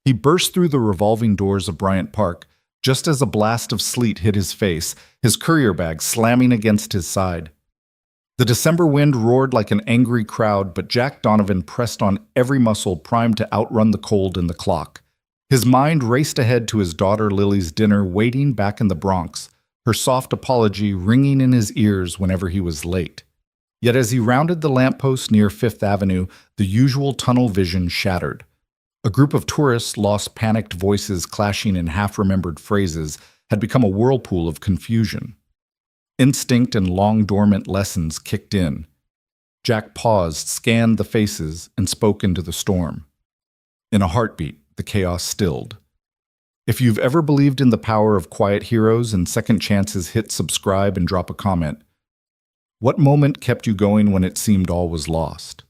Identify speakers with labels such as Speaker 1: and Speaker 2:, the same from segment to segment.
Speaker 1: He burst through the revolving doors of Bryant Park just as a blast of sleet hit his face, his courier bag slamming against his side. The December wind roared like an angry crowd, but Jack Donovan pressed on every muscle primed to outrun the cold and the clock. His mind raced ahead to his daughter Lily's dinner waiting back in the Bronx, her soft apology ringing in his ears whenever he was late. Yet as he rounded the lamppost near Fifth Avenue, the usual tunnel vision shattered. A group of tourists, lost panicked voices clashing in half-remembered phrases, had become a whirlpool of confusion. Instinct and long-dormant lessons kicked in. Jack paused, scanned the faces, and spoke into the storm. In a heartbeat, the chaos stilled. If you've ever believed in the power of quiet heroes and second chances, hit subscribe and drop a comment. What moment kept you going when it seemed all was lost?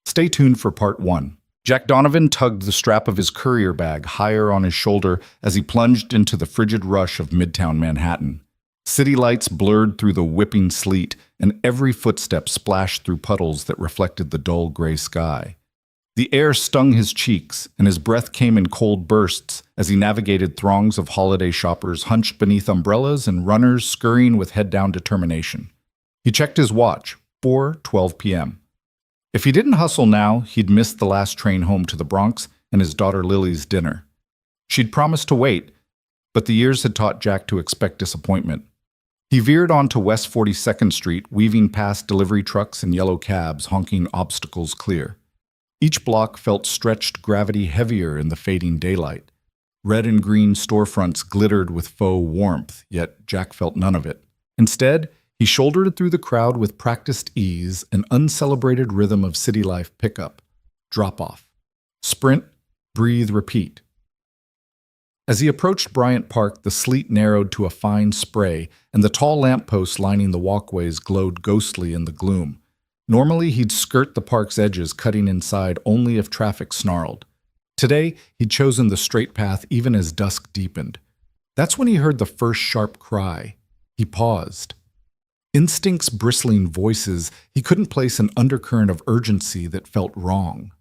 Speaker 1: Stay tuned for part 1. Jack Donovan tugged the strap of his courier bag higher on his shoulder as he plunged into the frigid rush of Midtown Manhattan. City lights blurred through the whipping sleet, and every footstep splashed through puddles that reflected the dull gray sky. The air stung his cheeks, and his breath came in cold bursts as he navigated throngs of holiday shoppers hunched beneath umbrellas and runners scurrying with head-down determination. He checked his watch, 4:12 p.m. If he didn't hustle now, he'd missed the last train home to the Bronx and his daughter Lily's dinner. She'd promised to wait, but the years had taught Jack to expect disappointment. He veered onto West 42nd Street, weaving past delivery trucks and yellow cabs, honking obstacles clear. Each block felt stretched gravity heavier in the fading daylight. Red and green storefronts glittered with faux warmth, yet Jack felt none of it. Instead, he shouldered through the crowd with practiced ease, an uncelebrated rhythm of city life pickup, drop-off, sprint, breathe, repeat. As he approached Bryant Park, the sleet narrowed to a fine spray, and the tall lampposts lining the walkways glowed ghostly in the gloom. Normally, he'd skirt the park's edges, cutting inside only if traffic snarled. Today, he'd chosen the straight path even as dusk deepened. That's when he heard the first sharp cry. He paused. Instincts bristling voices, he couldn't place an undercurrent of urgency that felt wrong.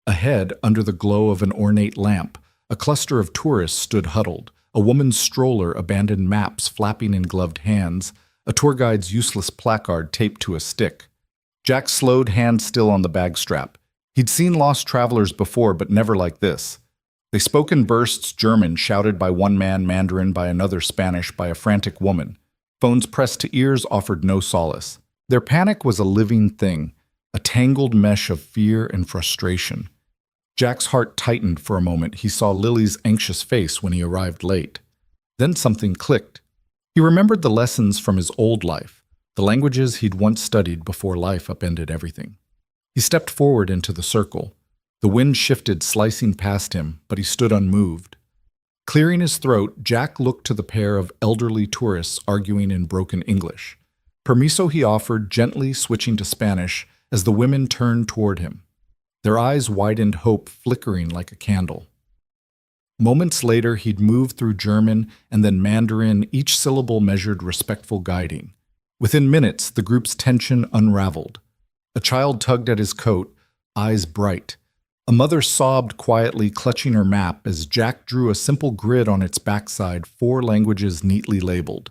Speaker 1: Ahead, under the glow of an ornate lamp, a cluster of tourists stood huddled, a woman's stroller, abandoned maps flapping in gloved hands, a tour guide's useless placard taped to a stick. Jack slowed, hand still on the bag strap. He'd seen lost travelers before, but never like this. They spoke in bursts, German shouted by one man, Mandarin by another, Spanish by a frantic woman. Phones pressed to ears offered no solace. Their panic was a living thing, a tangled mesh of fear and frustration. Jack's heart tightened for a moment. He saw Lily's anxious face when he arrived late. Then something clicked. He remembered the lessons from his old life, the languages he'd once studied before life upended everything. He stepped forward into the circle. The wind shifted, slicing past him, but he stood unmoved. Clearing his throat, Jack looked to the pair of elderly tourists arguing in broken English. Permiso, he offered, gently switching to Spanish as the women turned toward him. Their eyes widened, hope flickering like a candle. Moments later, he'd moved through German and then Mandarin, each syllable measured respectful guiding. Within minutes, the group's tension unraveled. A child tugged at his coat, eyes bright. A mother sobbed quietly, clutching her map as Jack drew a simple grid on its backside, 4 languages neatly labeled.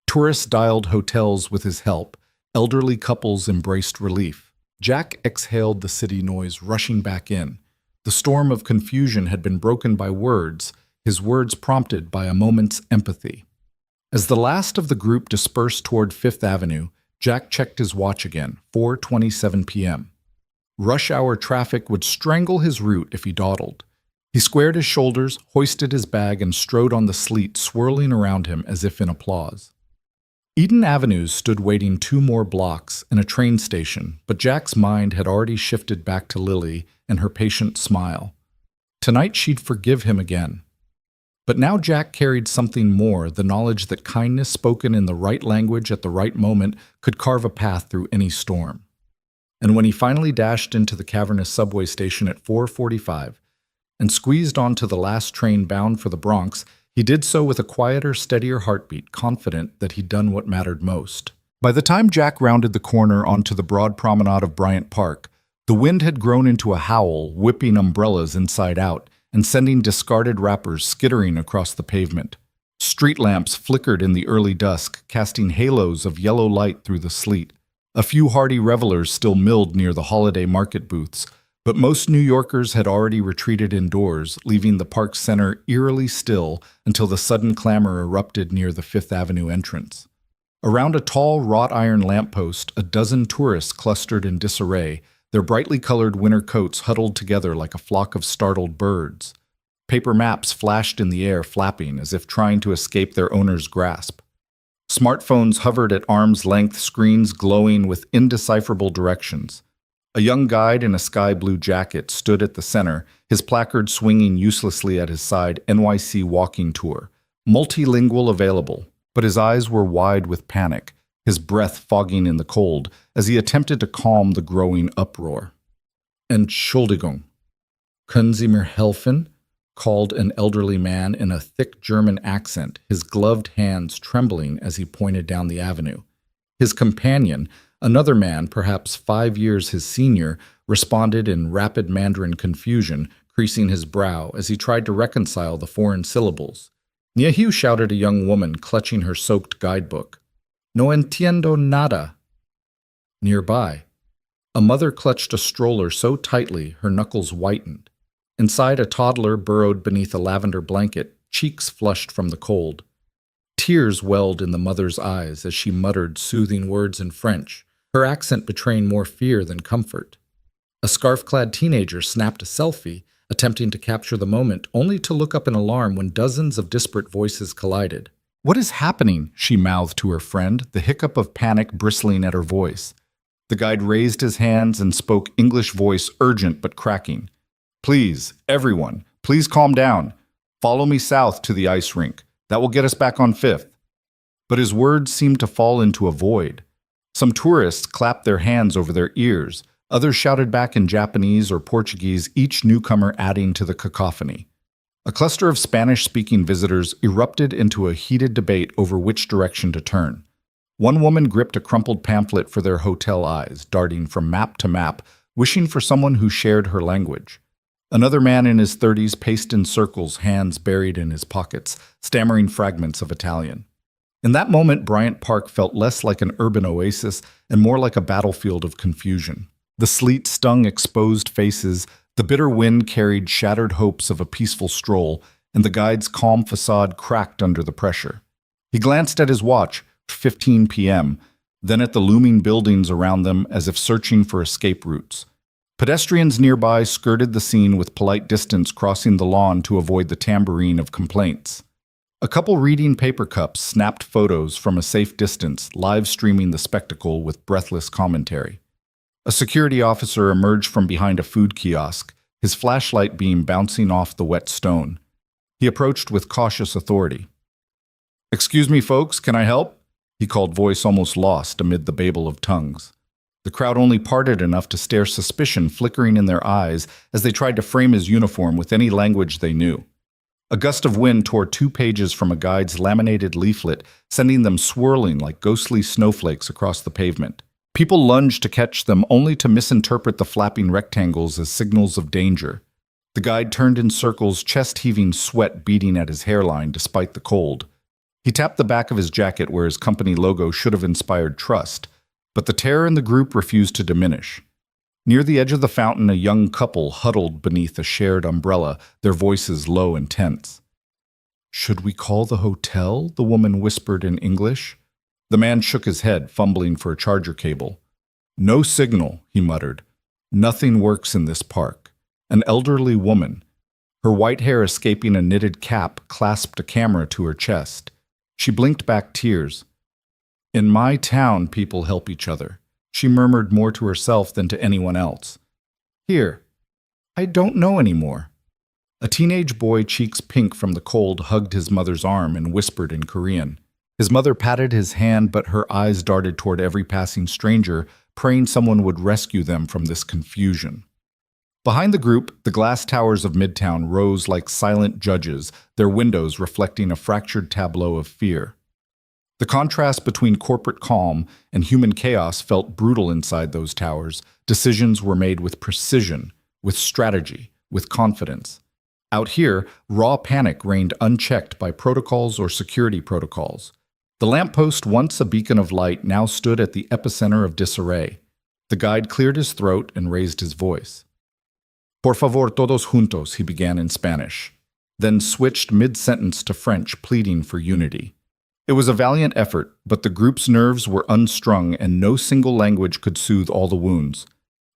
Speaker 1: Tourists dialed hotels with his help. Elderly couples embraced relief. Jack exhaled the city noise rushing back in. The storm of confusion had been broken by words, his words prompted by a moment's empathy. As the last of the group dispersed toward Fifth Avenue, Jack checked his watch again, 4:27 p.m. Rush hour traffic would strangle his route if he dawdled. He squared his shoulders, hoisted his bag, and strode on the sleet, swirling around him as if in applause. Eden Avenues stood waiting 2 more blocks and a train station, but Jack's mind had already shifted back to Lily and her patient smile. Tonight she'd forgive him again. But now Jack carried something more, the knowledge that kindness spoken in the right language at the right moment could carve a path through any storm. And when he finally dashed into the cavernous subway station at 4:45 and squeezed onto the last train bound for the Bronx, he did so with a quieter, steadier heartbeat, confident that he'd done what mattered most. By the time Jack rounded the corner onto the broad promenade of Bryant Park, the wind had grown into a howl, whipping umbrellas inside out, and sending discarded wrappers skittering across the pavement. Street lamps flickered in the early dusk, casting halos of yellow light through the sleet. A few hardy revelers still milled near the holiday market booths, but most New Yorkers had already retreated indoors, leaving the park center eerily still until the sudden clamor erupted near the Fifth Avenue entrance. Around a tall wrought iron lamppost, a dozen tourists clustered in disarray, their brightly colored winter coats huddled together like a flock of startled birds. Paper maps flashed in the air, flapping as if trying to escape their owner's grasp. Smartphones hovered at arm's length, screens glowing with indecipherable directions. A young guide in a sky blue jacket stood at the center, his placard swinging uselessly at his side, NYC Walking Tour. Multilingual available, but his eyes were wide with panic, his breath fogging in the cold as he attempted to calm the growing uproar. Entschuldigung. Können Sie mir helfen? Called an elderly man in a thick German accent, his gloved hands trembling as he pointed down the avenue. His companion, another man, perhaps 5 years his senior, responded in rapid Mandarin confusion, creasing his brow as he tried to reconcile the foreign syllables. Niehu, shouted a young woman, clutching her soaked guidebook. No entiendo nada. Nearby, a mother clutched a stroller so tightly her knuckles whitened. Inside, a toddler burrowed beneath a lavender blanket, cheeks flushed from the cold. Tears welled in the mother's eyes as she muttered soothing words in French, her accent betraying more fear than comfort. A scarf-clad teenager snapped a selfie, attempting to capture the moment, only to look up in alarm when dozens of disparate voices collided. "What is happening?" she mouthed to her friend, the hiccup of panic bristling at her voice. The guide raised his hands and spoke, English voice urgent but cracking. "Please, everyone, please calm down. Follow me south to the ice rink. That will get us back on Fifth." But his words seemed to fall into a void. Some tourists clapped their hands over their ears. Others shouted back in Japanese or Portuguese, each newcomer adding to the cacophony. A cluster of Spanish-speaking visitors erupted into a heated debate over which direction to turn. One woman gripped a crumpled pamphlet for their hotel eyes, darting from map to map, wishing for someone who shared her language. Another man in his 30s paced in circles, hands buried in his pockets, stammering fragments of Italian. In that moment, Bryant Park felt less like an urban oasis and more like a battlefield of confusion. The sleet stung exposed faces, the bitter wind carried shattered hopes of a peaceful stroll, and the guide's calm facade cracked under the pressure. He glanced at his watch, 15 p.m., then at the looming buildings around them as if searching for escape routes. Pedestrians nearby skirted the scene with polite distance, crossing the lawn to avoid the tambourine of complaints. A couple reading paper cups snapped photos from a safe distance, live streaming the spectacle with breathless commentary. A security officer emerged from behind a food kiosk, his flashlight beam bouncing off the wet stone. He approached with cautious authority. "Excuse me, folks, can I help?" he called, voice almost lost amid the babel of tongues. The crowd only parted enough to stare suspicion flickering in their eyes as they tried to frame his uniform with any language they knew. A gust of wind tore 2 pages from a guide's laminated leaflet, sending them swirling like ghostly snowflakes across the pavement. People lunged to catch them, only to misinterpret the flapping rectangles as signals of danger. The guide turned in circles, chest-heaving sweat beading at his hairline despite the cold. He tapped the back of his jacket where his company logo should have inspired trust, but the terror in the group refused to diminish. Near the edge of the fountain, a young couple huddled beneath a shared umbrella, their voices low and tense. "Should we call the hotel?" the woman whispered in English. The man shook his head, fumbling for a charger cable. "No signal," he muttered. "Nothing works in this park." An elderly woman, her white hair escaping a knitted cap, clasped a camera to her chest. She blinked back tears. "In my town, people help each other," she murmured, more to herself than to anyone else. "Here, I don't know anymore." A teenage boy, cheeks pink from the cold, hugged his mother's arm and whispered in Korean. His mother patted his hand, but her eyes darted toward every passing stranger, praying someone would rescue them from this confusion. Behind the group, the glass towers of Midtown rose like silent judges, their windows reflecting a fractured tableau of fear. The contrast between corporate calm and human chaos felt brutal inside those towers. Decisions were made with precision, with strategy, with confidence. Out here, raw panic reigned unchecked by protocols or security protocols. The lamppost, once a beacon of light, now stood at the epicenter of disarray. The guide cleared his throat and raised his voice. Por favor, todos juntos, he began in Spanish, then switched mid-sentence to French, pleading for unity. It was a valiant effort, but the group's nerves were unstrung and no single language could soothe all the wounds.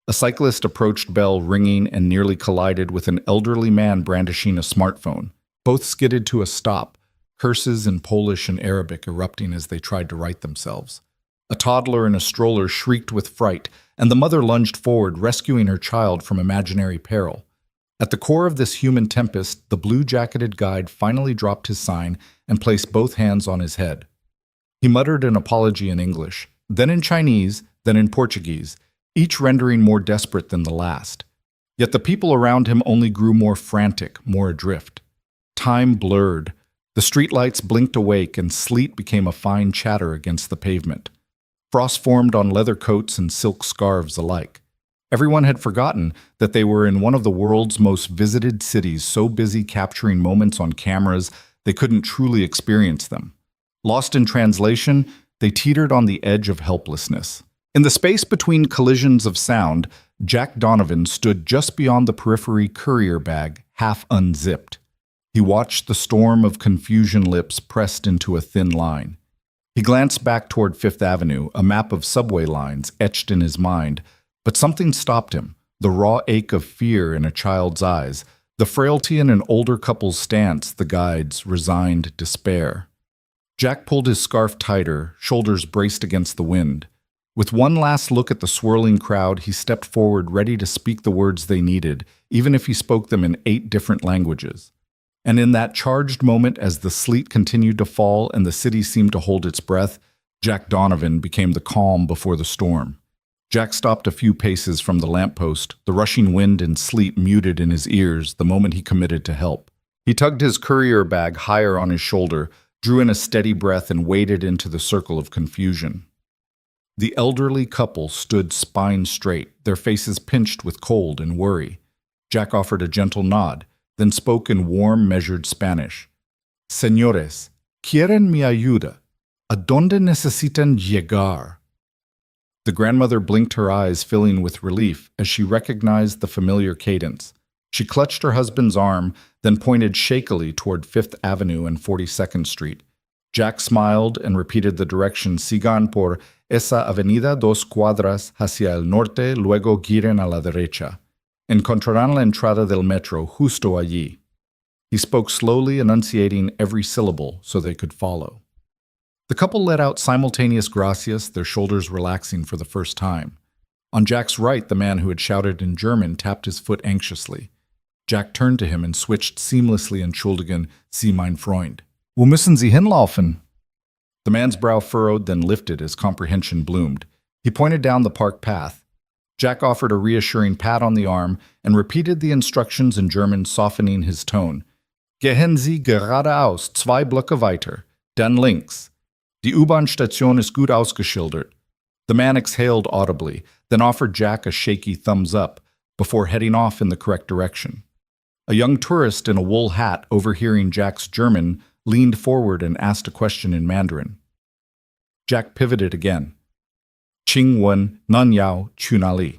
Speaker 1: A cyclist approached bell ringing and nearly collided with an elderly man brandishing a smartphone. Both skidded to a stop, curses in Polish and Arabic erupting as they tried to right themselves. A toddler in a stroller shrieked with fright, and the mother lunged forward, rescuing her child from imaginary peril. At the core of this human tempest, the blue-jacketed guide finally dropped his sign and placed both hands on his head. He muttered an apology in English, then in Chinese, then in Portuguese, each rendering more desperate than the last. Yet the people around him only grew more frantic, more adrift. Time blurred. The streetlights blinked awake and sleet became a fine chatter against the pavement. Frost formed on leather coats and silk scarves alike. Everyone had forgotten that they were in one of the world's most visited cities, so busy capturing moments on cameras they couldn't truly experience them. Lost in translation, they teetered on the edge of helplessness. In the space between collisions of sound, Jack Donovan stood just beyond the periphery courier bag, half unzipped. He watched the storm of confusion lips pressed into a thin line. He glanced back toward Fifth Avenue, a map of subway lines etched in his mind, but something stopped him, the raw ache of fear in a child's eyes, the frailty in an older couple's stance, the guide's resigned despair. Jack pulled his scarf tighter, shoulders braced against the wind. With one last look at the swirling crowd, he stepped forward, ready to speak the words they needed, even if he spoke them in 8 different languages. And in that charged moment, as the sleet continued to fall and the city seemed to hold its breath, Jack Donovan became the calm before the storm. Jack stopped a few paces from the lamppost, the rushing wind and sleet muted in his ears the moment he committed to help. He tugged his courier bag higher on his shoulder, drew in a steady breath, and waded into the circle of confusion. The elderly couple stood spine straight, their faces pinched with cold and worry. Jack offered a gentle nod, then spoke in warm, measured Spanish. Señores, ¿quieren mi ayuda? ¿A dónde necesitan llegar? The grandmother blinked her eyes, filling with relief as she recognized the familiar cadence. She clutched her husband's arm, then pointed shakily toward Fifth Avenue and 42nd Street. Jack smiled and repeated the direction: sigan por esa avenida 2 cuadras hacia el norte, luego giren a la derecha. Encontrarán la entrada del metro justo allí. He spoke slowly, enunciating every syllable so they could follow. The couple let out simultaneous gracias, their shoulders relaxing for the first time. On Jack's right, the man who had shouted in German tapped his foot anxiously. Jack turned to him and switched seamlessly in Entschuldigen, Sie mein Freund. Wo müssen Sie hinlaufen? The man's brow furrowed, then lifted as comprehension bloomed. He pointed down the park path. Jack offered a reassuring pat on the arm and repeated the instructions in German, softening his tone. Gehen Sie geradeaus, 2 Blöcke weiter, dann links. Die U-Bahn-Station ist gut ausgeschildert. The man exhaled audibly, then offered Jack a shaky thumbs up before heading off in the correct direction. A young tourist in a wool hat, overhearing Jack's German, leaned forward and asked a question in Mandarin. Jack pivoted again. Qing Wen Nan Yao Chunali.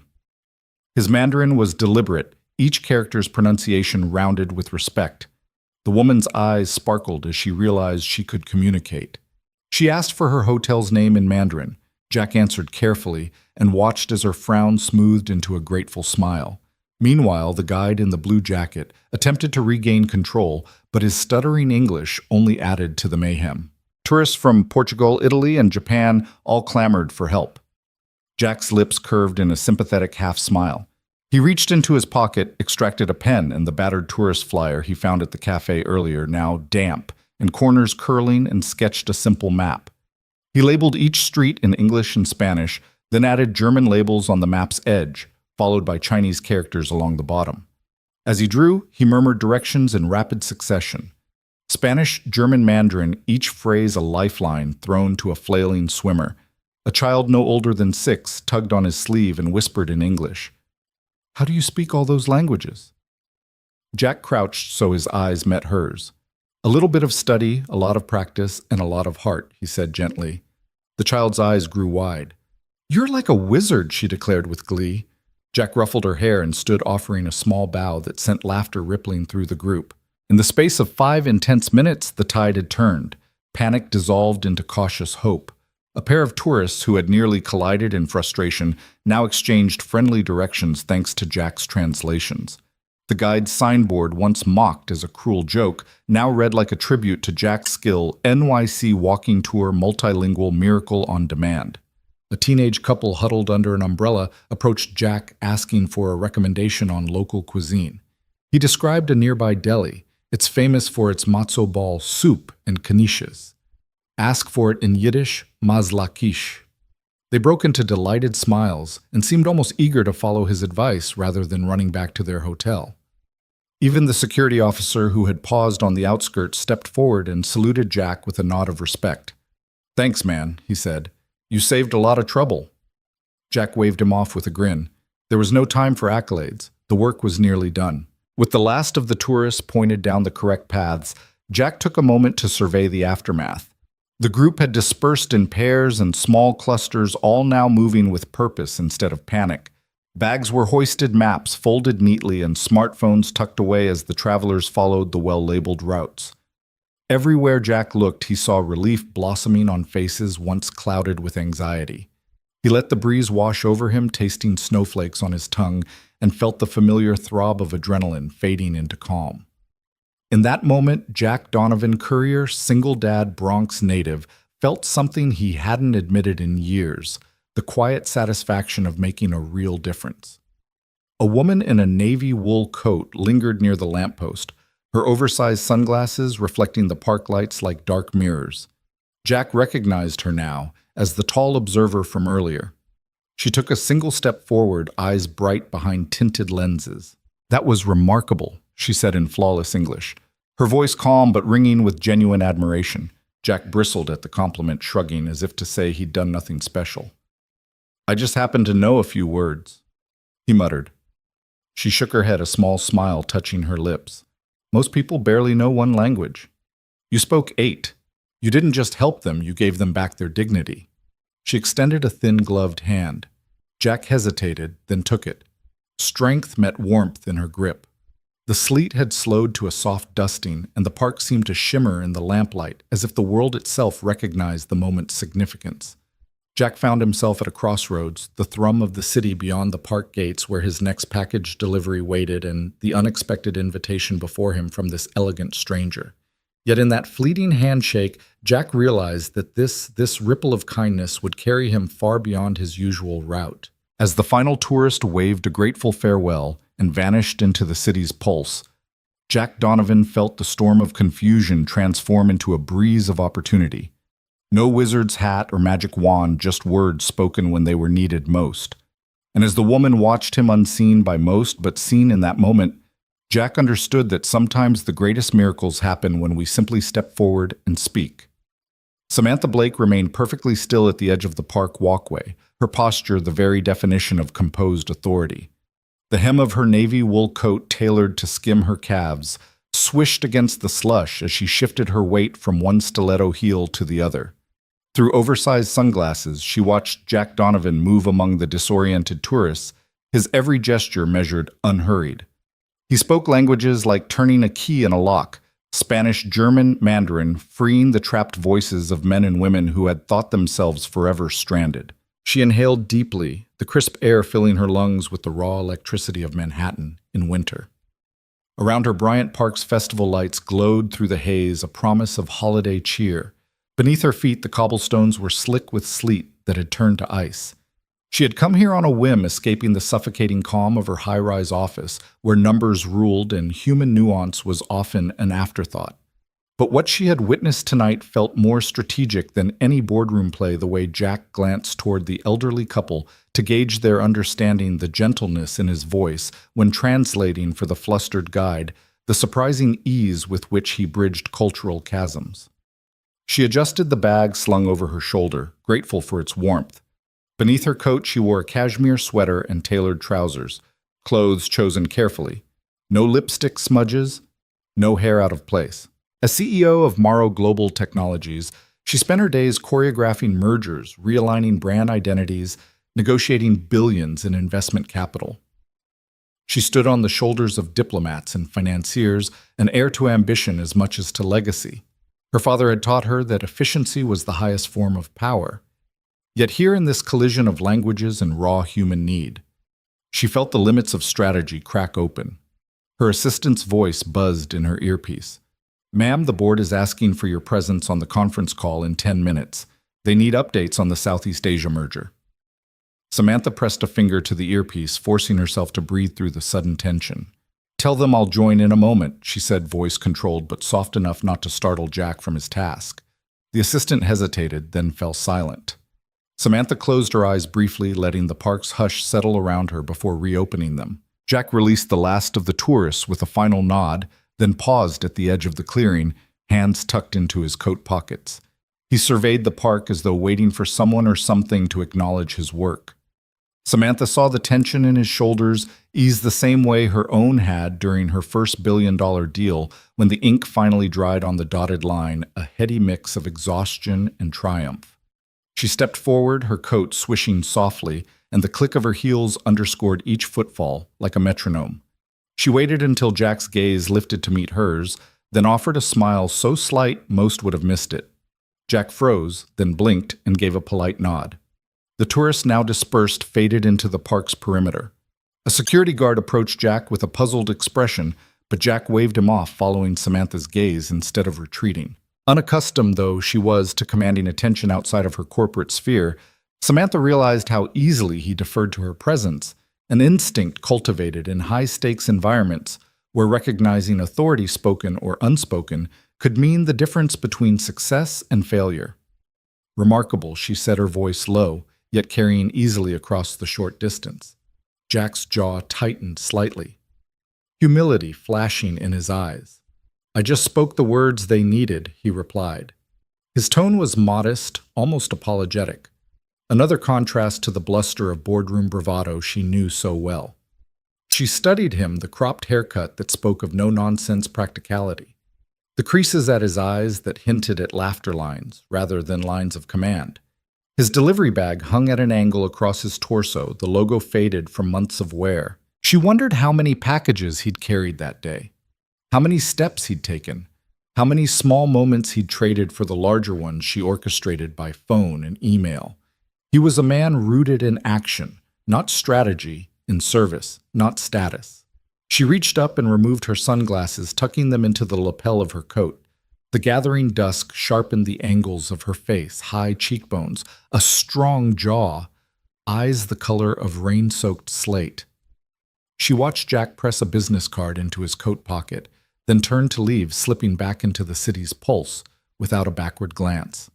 Speaker 1: His Mandarin was deliberate, each character's pronunciation rounded with respect. The woman's eyes sparkled as she realized she could communicate. She asked for her hotel's name in Mandarin. Jack answered carefully and watched as her frown smoothed into a grateful smile. Meanwhile, the guide in the blue jacket attempted to regain control, but his stuttering English only added to the mayhem. Tourists from Portugal, Italy, and Japan all clamored for help. Jack's lips curved in a sympathetic half-smile. He reached into his pocket, extracted a pen and the battered tourist flyer he found at the cafe earlier, now damp, and corners curling, and sketched a simple map. He labeled each street in English and Spanish, then added German labels on the map's edge, followed by Chinese characters along the bottom. As he drew, he murmured directions in rapid succession. Spanish, German, Mandarin, each phrase a lifeline thrown to a flailing swimmer. A child no older than 6 tugged on his sleeve and whispered in English, "How do you speak all those languages?" Jack crouched so his eyes met hers. "A little bit of study, a lot of practice, and a lot of heart," he said gently. The child's eyes grew wide. "You're like a wizard," she declared with glee. Jack ruffled her hair and stood offering a small bow that sent laughter rippling through the group. In the space of 5 intense minutes, the tide had turned. Panic dissolved into cautious hope. A pair of tourists who had nearly collided in frustration now exchanged friendly directions thanks to Jack's translations. The guide's signboard, once mocked as a cruel joke, now read like a tribute to Jack's skill: NYC Walking Tour Multilingual Miracle on Demand. A teenage couple huddled under an umbrella approached Jack asking for a recommendation on local cuisine. He described a nearby deli. It's famous for its matzo ball soup and knishes. Ask for it in Yiddish, mazlakish. They broke into delighted smiles and seemed almost eager to follow his advice rather than running back to their hotel. Even the security officer who had paused on the outskirts stepped forward and saluted Jack with a nod of respect. "Thanks, man," he said. "You saved a lot of trouble." Jack waved him off with a grin. There was no time for accolades. The work was nearly done. With the last of the tourists pointed down the correct paths, Jack took a moment to survey the aftermath. The group had dispersed in pairs and small clusters, all now moving with purpose instead of panic. Bags were hoisted, maps folded neatly, and smartphones tucked away as the travelers followed the well-labeled routes. Everywhere Jack looked, he saw relief blossoming on faces once clouded with anxiety. He let the breeze wash over him, tasting snowflakes on his tongue, and felt the familiar throb of adrenaline fading into calm. In that moment, Jack Donovan Currier, single dad Bronx native, felt something he hadn't admitted in years: the quiet satisfaction of making a real difference. A woman in a navy wool coat lingered near the lamppost, her oversized sunglasses reflecting the park lights like dark mirrors. Jack recognized her now as the tall observer from earlier. She took a single step forward, eyes bright behind tinted lenses. "That was remarkable," she said in flawless English, her voice calm but ringing with genuine admiration. Jack bristled at the compliment, shrugging as if to say he'd done nothing special. "I just happen to know a few words," he muttered. She shook her head, a small smile touching her lips. "Most people barely know one language. You spoke 8. You didn't just help them, you gave them back their dignity." She extended a thin gloved hand. Jack hesitated, then took it. Strength met warmth in her grip. The sleet had slowed to a soft dusting, and the park seemed to shimmer in the lamplight, as if the world itself recognized the moment's significance. Jack found himself at a crossroads, the thrum of the city beyond the park gates where his next package delivery waited, and the unexpected invitation before him from this elegant stranger. Yet in that fleeting handshake, Jack realized that this ripple of kindness would carry him far beyond his usual route. As the final tourist waved a grateful farewell and vanished into the city's pulse, Jack Donovan felt the storm of confusion transform into a breeze of opportunity. No wizard's hat or magic wand, just words spoken when they were needed most. And as the woman watched him unseen by most but seen in that moment, Jack understood that sometimes the greatest miracles happen when we simply step forward and speak. Samantha Blake remained perfectly still at the edge of the park walkway, her posture the very definition of composed authority. The hem of her navy wool coat, tailored to skim her calves, swished against the slush as she shifted her weight from one stiletto heel to the other. Through oversized sunglasses, she watched Jack Donovan move among the disoriented tourists, his every gesture measured, unhurried. He spoke languages like turning a key in a lock: Spanish, German, Mandarin, freeing the trapped voices of men and women who had thought themselves forever stranded. She inhaled deeply, the crisp air filling her lungs with the raw electricity of Manhattan in winter. Around her, Bryant Park's festival lights glowed through the haze, a promise of holiday cheer. Beneath her feet, the cobblestones were slick with sleet that had turned to ice. She had come here on a whim, escaping the suffocating calm of her high-rise office, where numbers ruled and human nuance was often an afterthought. But what she had witnessed tonight felt more strategic than any boardroom play, the way Jack glanced toward the elderly couple to gauge their understanding, the gentleness in his voice when translating for the flustered guide, the surprising ease with which he bridged cultural chasms. She adjusted the bag slung over her shoulder, grateful for its warmth. Beneath her coat, she wore a cashmere sweater and tailored trousers, clothes chosen carefully. No lipstick smudges, no hair out of place. As CEO of Morrow Global Technologies, she spent her days choreographing mergers, realigning brand identities, negotiating billions in investment capital. She stood on the shoulders of diplomats and financiers, an heir to ambition as much as to legacy. Her father had taught her that efficiency was the highest form of power. Yet here in this collision of languages and raw human need, she felt the limits of strategy crack open. Her assistant's voice buzzed in her earpiece. "Ma'am, the board is asking for your presence on the conference call in 10 minutes. They need updates on the Southeast Asia merger." Samantha pressed a finger to the earpiece, forcing herself to breathe through the sudden tension. "Tell them I'll join in a moment," she said, voice controlled but soft enough not to startle Jack from his task. The assistant hesitated, then fell silent. Samantha closed her eyes briefly, letting the park's hush settle around her before reopening them. Jack released the last of the tourists with a final nod, then paused at the edge of the clearing, hands tucked into his coat pockets. He surveyed the park as though waiting for someone or something to acknowledge his work. Samantha saw the tension in his shoulders ease the same way her own had during her first billion-dollar deal when the ink finally dried on the dotted line, a heady mix of exhaustion and triumph. She stepped forward, her coat swishing softly, and the click of her heels underscored each footfall like a metronome. She waited until Jack's gaze lifted to meet hers, then offered a smile so slight most would have missed it. Jack froze, then blinked and gave a polite nod. The tourists now dispersed, faded into the park's perimeter. A security guard approached Jack with a puzzled expression, but Jack waved him off, following Samantha's gaze instead of retreating. Unaccustomed, though she was to commanding attention outside of her corporate sphere, Samantha realized how easily he deferred to her presence, an instinct cultivated in high-stakes environments where recognizing authority, spoken or unspoken, could mean the difference between success and failure. "Remarkable," she said, her voice low, yet carrying easily across the short distance. Jack's jaw tightened slightly, humility flashing in his eyes. "I just spoke the words they needed," he replied. His tone was modest, almost apologetic. Another contrast to the bluster of boardroom bravado she knew so well. She studied him, the cropped haircut that spoke of no-nonsense practicality, the creases at his eyes that hinted at laughter lines rather than lines of command. His delivery bag hung at an angle across his torso, the logo faded from months of wear. She wondered how many packages he'd carried that day, how many steps he'd taken, how many small moments he'd traded for the larger ones she orchestrated by phone and email. He was a man rooted in action, not strategy, in service, not status. She reached up and removed her sunglasses, tucking them into the lapel of her coat. The gathering dusk sharpened the angles of her face, high cheekbones, a strong jaw, eyes the color of rain-soaked slate. She watched Jack press a business card into his coat pocket, then turned to leave, slipping back into the city's pulse without a backward glance.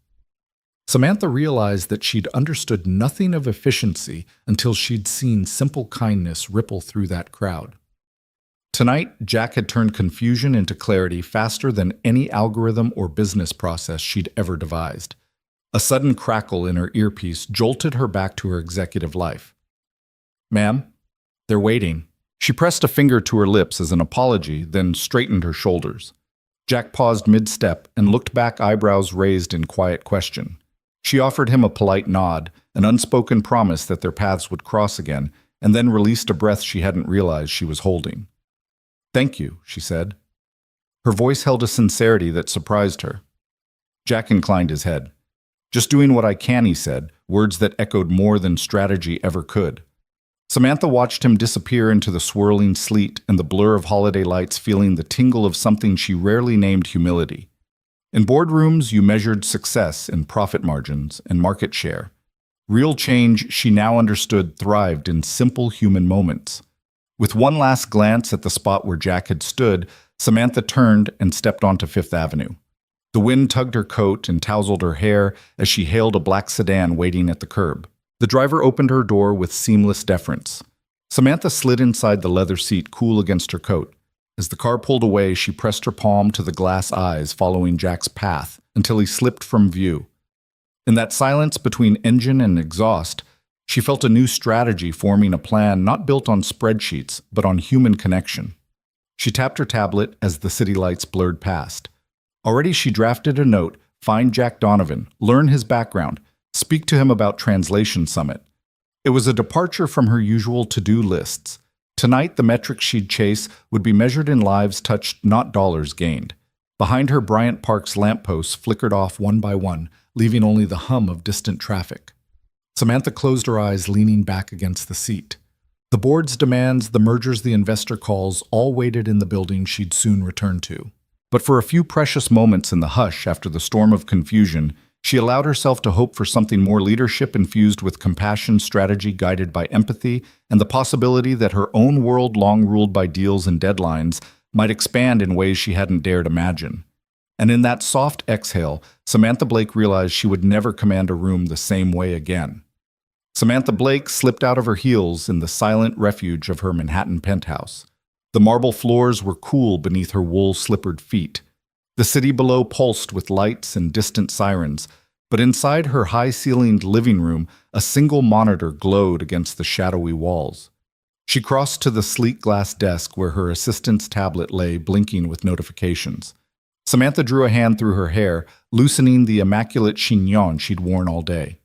Speaker 1: Samantha realized that she'd understood nothing of efficiency until she'd seen simple kindness ripple through that crowd. Tonight, Jack had turned confusion into clarity faster than any algorithm or business process she'd ever devised. A sudden crackle in her earpiece jolted her back to her executive life. "Ma'am, they're waiting." She pressed a finger to her lips as an apology, then straightened her shoulders. Jack paused mid-step and looked back, eyebrows raised in quiet question. She offered him a polite nod, an unspoken promise that their paths would cross again, and then released a breath she hadn't realized she was holding. "Thank you," she said. Her voice held a sincerity that surprised her. Jack inclined his head. "Just doing what I can," he said, words that echoed more than strategy ever could. Samantha watched him disappear into the swirling sleet and the blur of holiday lights, feeling the tingle of something she rarely named humility. In boardrooms, you measured success in profit margins and market share. Real change, she now understood, thrived in simple human moments. With one last glance at the spot where Jack had stood, Samantha turned and stepped onto Fifth Avenue. The wind tugged her coat and tousled her hair as she hailed a black sedan waiting at the curb. The driver opened her door with seamless deference. Samantha slid inside the leather seat, cool against her coat. As the car pulled away, she pressed her palm to the glass eyes, following Jack's path until he slipped from view. In that silence between engine and exhaust, she felt a new strategy forming, a plan not built on spreadsheets, but on human connection. She tapped her tablet as the city lights blurred past. Already she drafted a note: find Jack Donovan, learn his background, speak to him about Translation Summit. It was a departure from her usual to-do lists. Tonight, the metrics she'd chase would be measured in lives touched, not dollars gained. Behind her, Bryant Park's lampposts flickered off one by one, leaving only the hum of distant traffic. Samantha closed her eyes, leaning back against the seat. The board's demands, the mergers the investor calls, all waited in the building she'd soon return to. But for a few precious moments in the hush after the storm of confusion, she allowed herself to hope for something more leadership infused with compassion, strategy guided by empathy, and the possibility that her own world, long ruled by deals and deadlines, might expand in ways she hadn't dared imagine. And in that soft exhale, Samantha Blake realized she would never command a room the same way again. Samantha Blake slipped out of her heels in the silent refuge of her Manhattan penthouse. The marble floors were cool beneath her wool-slippered feet. The city below pulsed with lights and distant sirens, but inside her high-ceilinged living room, a single monitor glowed against the shadowy walls. She crossed to the sleek glass desk where her assistant's tablet lay, blinking with notifications. Samantha drew a hand through her hair, loosening the immaculate chignon she'd worn all day.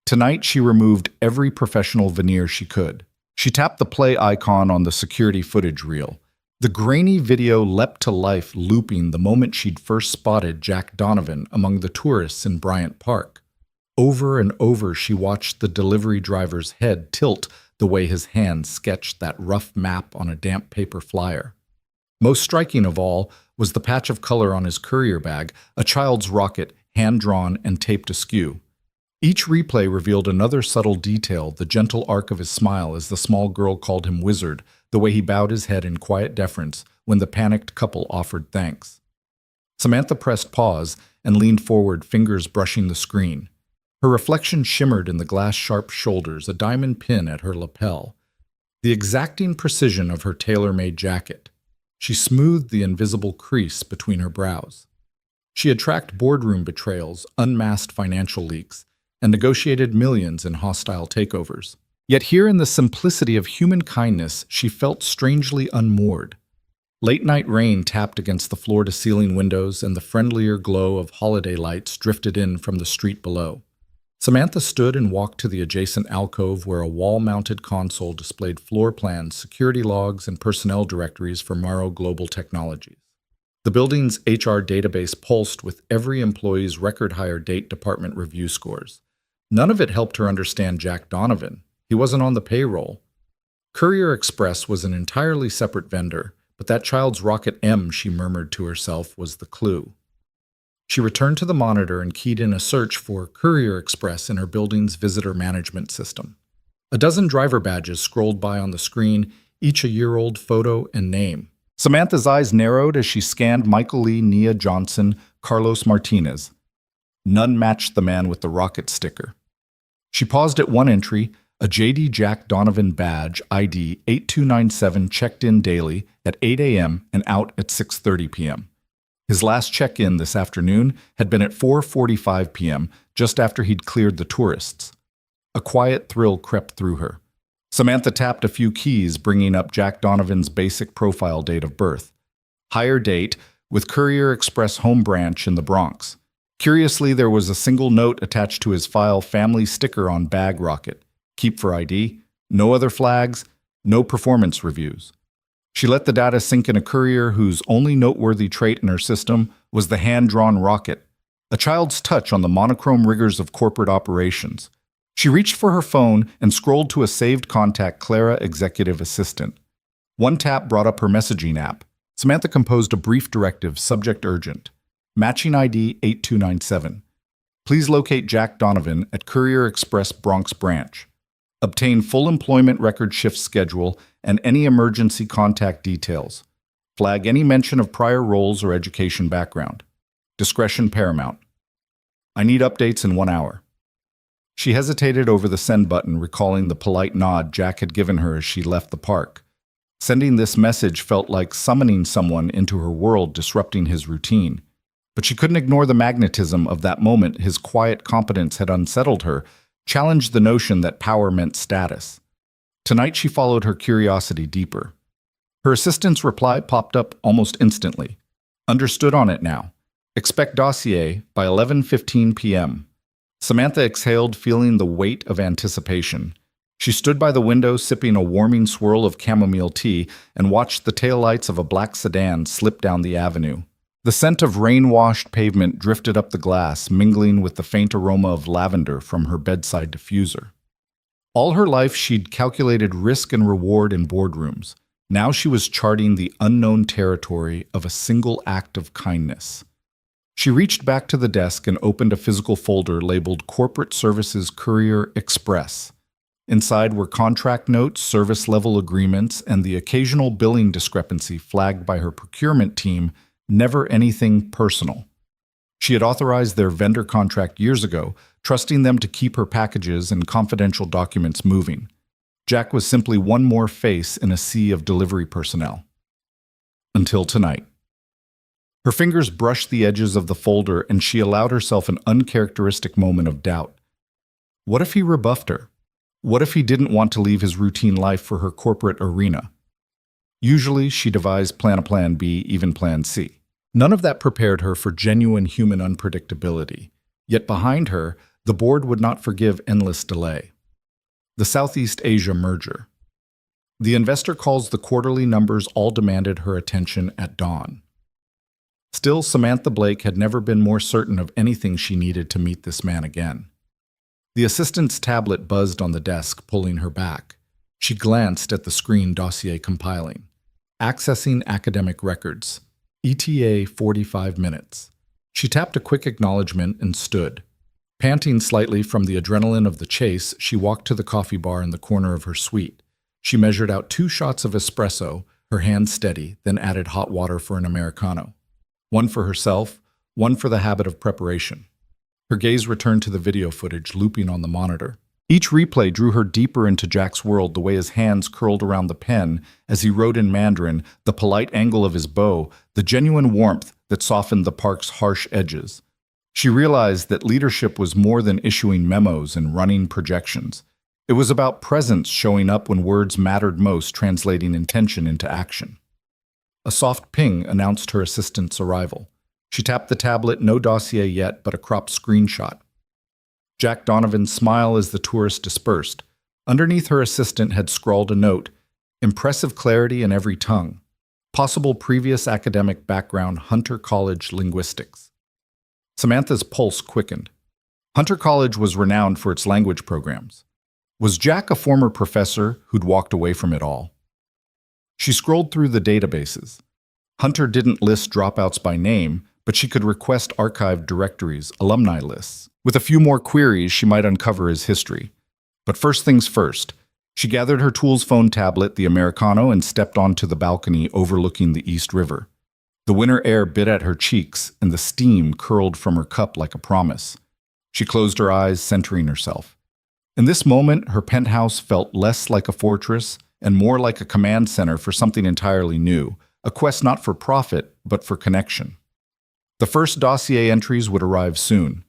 Speaker 1: Tonight, she removed every professional veneer she could. She tapped the play icon on the security footage reel. The grainy video leapt to life, looping the moment she'd first spotted Jack Donovan among the tourists in Bryant Park. Over and over, she watched the delivery driver's head tilt the way his hand sketched that rough map on a damp paper flyer. Most striking of all was the patch of color on his courier bag, a child's rocket, hand-drawn and taped askew. Each replay revealed another subtle detail, the gentle arc of his smile as the small girl called him wizard, the way he bowed his head in quiet deference when the panicked couple offered thanks. Samantha pressed pause and leaned forward, fingers brushing the screen. Her reflection shimmered in the glass-sharp shoulders, a diamond pin at her lapel. The exacting precision of her tailor-made jacket. She smoothed the invisible crease between her brows. She had tracked boardroom betrayals, unmasked financial leaks, and negotiated millions in hostile takeovers. Yet here in the simplicity of human kindness, she felt strangely unmoored. Late-night rain tapped against the floor-to-ceiling windows, and the friendlier glow of holiday lights drifted in from the street below. Samantha stood and walked to the adjacent alcove where a wall-mounted console displayed floor plans, security logs, and personnel directories for Morrow Global Technologies. The building's HR database pulsed with every employee's record hire date department review scores. None of it helped her understand Jack Donovan. He wasn't on the payroll. Courier Express was an entirely separate vendor, but that child's rocket M, she murmured to herself, was the clue. She returned to the monitor and keyed in a search for Courier Express in her building's visitor management system. A dozen driver badges scrolled by on the screen, each a year-old photo and name. Samantha's eyes narrowed as she scanned Michael Lee, Nia Johnson, Carlos Martinez. None matched the man with the rocket sticker. She paused at one entry, a J.D. Jack Donovan badge, ID 8297, checked in daily at 8 a.m. and out at 6:30 p.m. His last check-in this afternoon had been at 4:45 p.m., just after he'd cleared the tourists. A quiet thrill crept through her. Samantha tapped a few keys, bringing up Jack Donovan's basic profile date of birth. Hire date with Courier Express home branch in the Bronx. Curiously, there was a single note attached to his file family sticker on bag rocket. Keep for ID. No other flags. No performance reviews. She let the data sink in a courier whose only noteworthy trait in her system was the hand-drawn rocket, a child's touch on the monochrome rigors of corporate operations. She reached for her phone and scrolled to a saved contact, Clara, executive assistant. One tap brought up her messaging app. Samantha composed a brief directive, subject urgent. Matching ID 8297. Please locate Jack Donovan at Courier Express Bronx branch. Obtain full employment record shift schedule and any emergency contact details. Flag any mention of prior roles or education background. Discretion paramount. I need updates in 1 hour. She hesitated over the send button, recalling the polite nod Jack had given her as she left the park. Sending this message felt like summoning someone into her world, disrupting his routine. But she couldn't ignore the magnetism of that moment. His quiet competence had unsettled her, challenged the notion that power meant status. Tonight she followed her curiosity deeper. Her assistant's reply popped up almost instantly. Understood on it now. Expect dossier by 11:15 p.m. Samantha exhaled, feeling the weight of anticipation. She stood by the window, sipping a warming swirl of chamomile tea, and watched the taillights of a black sedan slip down the avenue. The scent of rain-washed pavement drifted up the glass, mingling with the faint aroma of lavender from her bedside diffuser. All her life she'd calculated risk and reward in boardrooms. Now she was charting the unknown territory of a single act of kindness. She reached back to the desk and opened a physical folder labeled Corporate Services Courier Express. Inside were contract notes, service-level agreements, and the occasional billing discrepancy flagged by her procurement team, never anything personal. She had authorized their vendor contract years ago, trusting them to keep her packages and confidential documents moving. Jack was simply one more face in a sea of delivery personnel. Until tonight. Her fingers brushed the edges of the folder, and she allowed herself an uncharacteristic moment of doubt. What if he rebuffed her? What if he didn't want to leave his routine life for her corporate arena? Usually, she devised plan B, even plan C. None of that prepared her for genuine human unpredictability. Yet behind her, the board would not forgive endless delay. The Southeast Asia merger. The investor calls the quarterly numbers all demanded her attention at dawn. Still, Samantha Blake had never been more certain of anything she needed to meet this man again. The assistant's tablet buzzed on the desk, pulling her back. She glanced at the screen dossier compiling. Accessing academic records. ETA 45 minutes. She tapped a quick acknowledgement and stood. Panting slightly from the adrenaline of the chase, she walked to the coffee bar in the corner of her suite. She measured out 2 shots of espresso, her hand steady, then added hot water for an Americano. One for herself, one for the habit of preparation. Her gaze returned to the video footage looping on the monitor. Each replay drew her deeper into Jack's world, the way his hands curled around the pen as he wrote in Mandarin, the polite angle of his bow, the genuine warmth that softened the park's harsh edges. She realized that leadership was more than issuing memos and running projections. It was about presence, showing up when words mattered most, translating intention into action. A soft ping announced her assistant's arrival. She tapped the tablet, no dossier yet, but a cropped screenshot. Jack Donovan's smile as the tourist dispersed. Underneath her assistant had scrawled a note, impressive clarity in every tongue. Possible previous academic background, Hunter College Linguistics. Samantha's pulse quickened. Hunter College was renowned for its language programs. Was Jack a former professor who'd walked away from it all? She scrolled through the databases. Hunter didn't list dropouts by name, but she could request archived directories, alumni lists. With a few more queries, she might uncover his history. But first things first, she gathered her tool's phone tablet, the Americano, and stepped onto the balcony overlooking the East River. The winter air bit at her cheeks, and the steam curled from her cup like a promise. She closed her eyes, centering herself. In this moment, her penthouse felt less like a fortress and more like a command center for something entirely new, a quest not for profit, but for connection. The first dossier entries would arrive soon.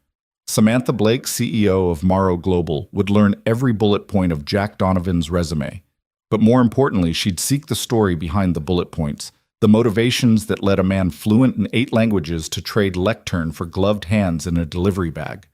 Speaker 1: Samantha Blake, CEO of Morrow Global, would learn every bullet point of Jack Donovan's resume. But more importantly, she'd seek the story behind the bullet points, the motivations that led a man fluent in 8 languages to trade lectern for gloved hands in a delivery bag.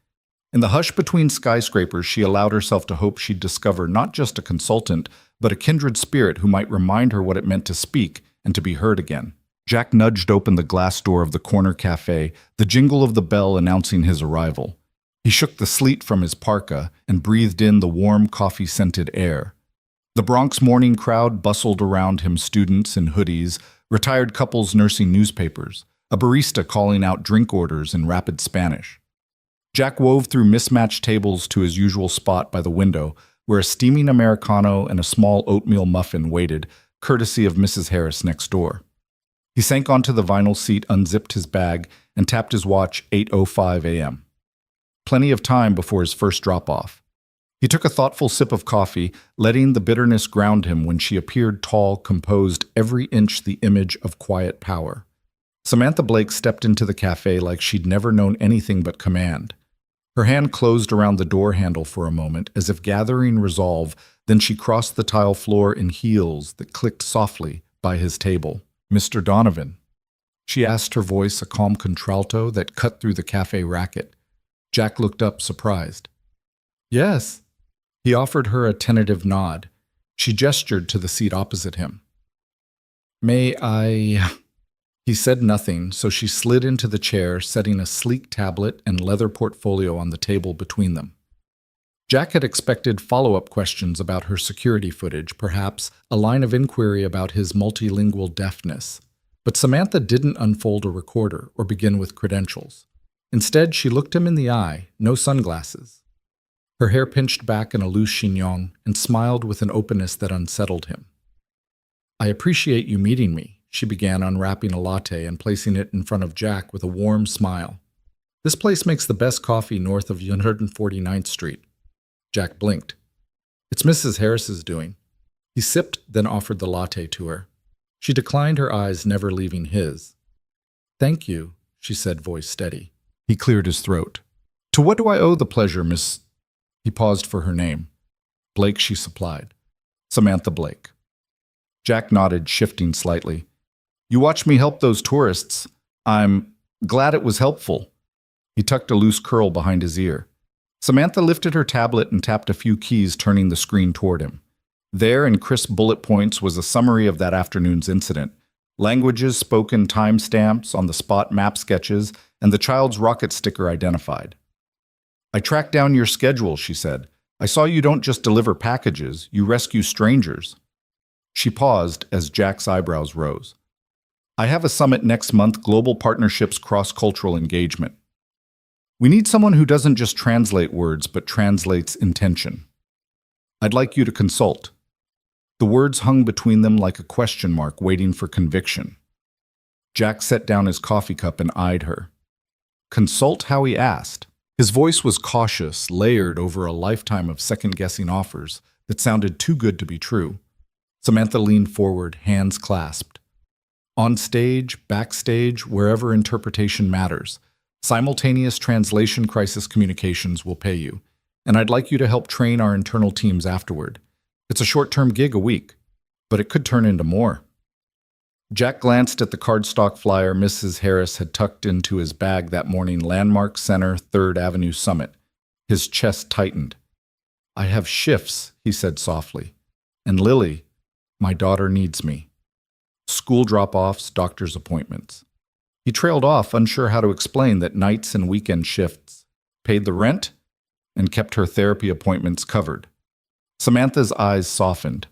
Speaker 1: In the hush between skyscrapers, she allowed herself to hope she'd discover not just a consultant, but a kindred spirit who might remind her what it meant to speak and to be heard again. Jack nudged open the glass door of the corner cafe, the jingle of the bell announcing his arrival. He shook the sleet from his parka and breathed in the warm, coffee-scented air. The Bronx morning crowd bustled around him, students in hoodies, retired couples nursing newspapers, a barista calling out drink orders in rapid Spanish. Jack wove through mismatched tables to his usual spot by the window, where a steaming Americano and a small oatmeal muffin waited, courtesy of Mrs. Harris next door. He sank onto the vinyl seat, unzipped his bag, and tapped his watch, 8:05 a.m. Plenty of time before his first drop-off. He took a thoughtful sip of coffee, letting the bitterness ground him when she appeared tall, composed, every inch the image of quiet power. Samantha Blake stepped into the cafe like she'd never known anything but command. Her hand closed around the door handle for a moment, as if gathering resolve, then she crossed the tile floor in heels that clicked softly, by his table. "Mr. Donovan?" She asked, her voice a calm contralto that cut through the cafe racket. Jack looked up, surprised. "Yes." He offered her a tentative nod. She gestured to the seat opposite him. "May I—" He said nothing, so she slid into the chair, setting a sleek tablet and leather portfolio on the table between them. Jack had expected follow-up questions about her security footage, perhaps a line of inquiry about his multilingual deafness. But Samantha didn't unfold a recorder or begin with credentials. Instead, she looked him in the eye, no sunglasses. Her hair pinched back in a loose chignon, and smiled with an openness that unsettled him. "I appreciate you meeting me," she began, unwrapping a latte and placing it in front of Jack with a warm smile. "This place makes the best coffee north of 149th Street. Jack blinked. "It's Mrs. Harris's doing." He sipped, then offered the latte to her. She declined, her eyes never leaving his. "Thank you," she said, voice steady. He cleared his throat. "To what do I owe the pleasure, Miss—" He paused for her name. "Blake," she supplied. "Samantha Blake." Jack nodded, shifting slightly. "You watched me help those tourists. I'm glad it was helpful." He tucked a loose curl behind his ear. Samantha lifted her tablet and tapped a few keys, turning the screen toward him. There, in crisp bullet points, was a summary of that afternoon's incident. Languages spoken, timestamps, on-the-spot map sketches, and the child's rocket sticker identified. "I tracked down your schedule," she said. "I saw you don't just deliver packages, you rescue strangers." She paused as Jack's eyebrows rose. "I have a summit next month, Global Partnerships Cross-Cultural Engagement. We need someone who doesn't just translate words, but translates intention. I'd like you to consult." The words hung between them like a question mark waiting for conviction. Jack set down his coffee cup and eyed her. "Consult how?" he asked. His voice was cautious, layered over a lifetime of second-guessing offers that sounded too good to be true. Samantha leaned forward, hands clasped. "On stage, backstage, wherever interpretation matters, simultaneous translation crisis communications will pay you, and I'd like you to help train our internal teams afterward. It's a short-term gig a week, but it could turn into more." Jack glanced at the cardstock flyer Mrs. Harris had tucked into his bag that morning, Landmark Center, 3rd Avenue Summit. His chest tightened. "I have shifts," he said softly. "And Lily, my daughter needs me. School drop-offs, doctor's appointments." He trailed off, unsure how to explain that nights and weekend shifts paid the rent and kept her therapy appointments covered. Samantha's eyes softened.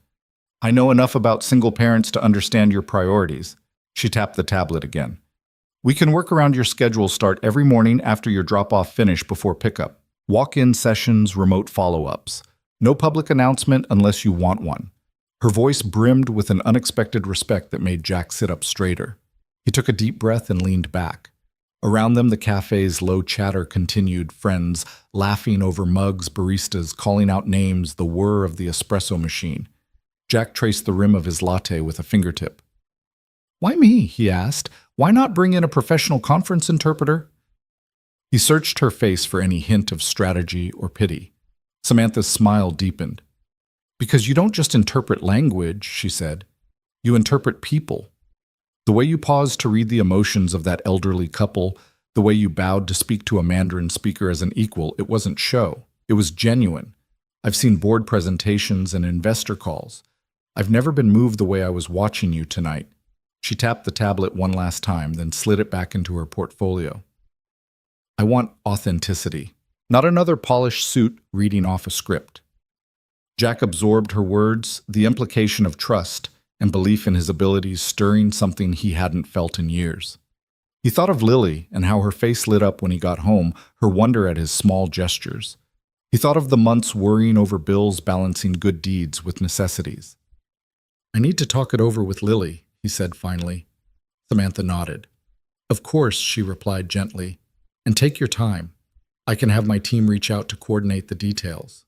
Speaker 1: "I know enough about single parents to understand your priorities." She tapped the tablet again. "We can work around your schedule. Start every morning after your drop-off, finish before pickup. Walk-in sessions, remote follow-ups. No public announcement unless you want one." Her voice brimmed with an unexpected respect that made Jack sit up straighter. He took a deep breath and leaned back. Around them, the cafe's low chatter continued, friends laughing over mugs, baristas calling out names, the whir of the espresso machine. Jack traced the rim of his latte with a fingertip. "Why me?" he asked. "Why not bring in a professional conference interpreter?" He searched her face for any hint of strategy or pity. Samantha's smile deepened. "Because you don't just interpret language," she said. "You interpret people. The way you paused to read the emotions of that elderly couple, the way you bowed to speak to a Mandarin speaker as an equal, it wasn't show. It was genuine. I've seen board presentations and investor calls. I've never been moved the way I was watching you tonight." She tapped the tablet one last time, then slid it back into her portfolio. "I want authenticity, not another polished suit reading off a script." Jack absorbed her words, the implication of trust and belief in his abilities stirring something he hadn't felt in years. He thought of Lily and how her face lit up when he got home, her wonder at his small gestures. He thought of the months worrying over bills, balancing good deeds with necessities. "I need to talk it over with Lily," he said finally. Samantha nodded. "Of course," she replied gently. "And take your time. I can have my team reach out to coordinate the details."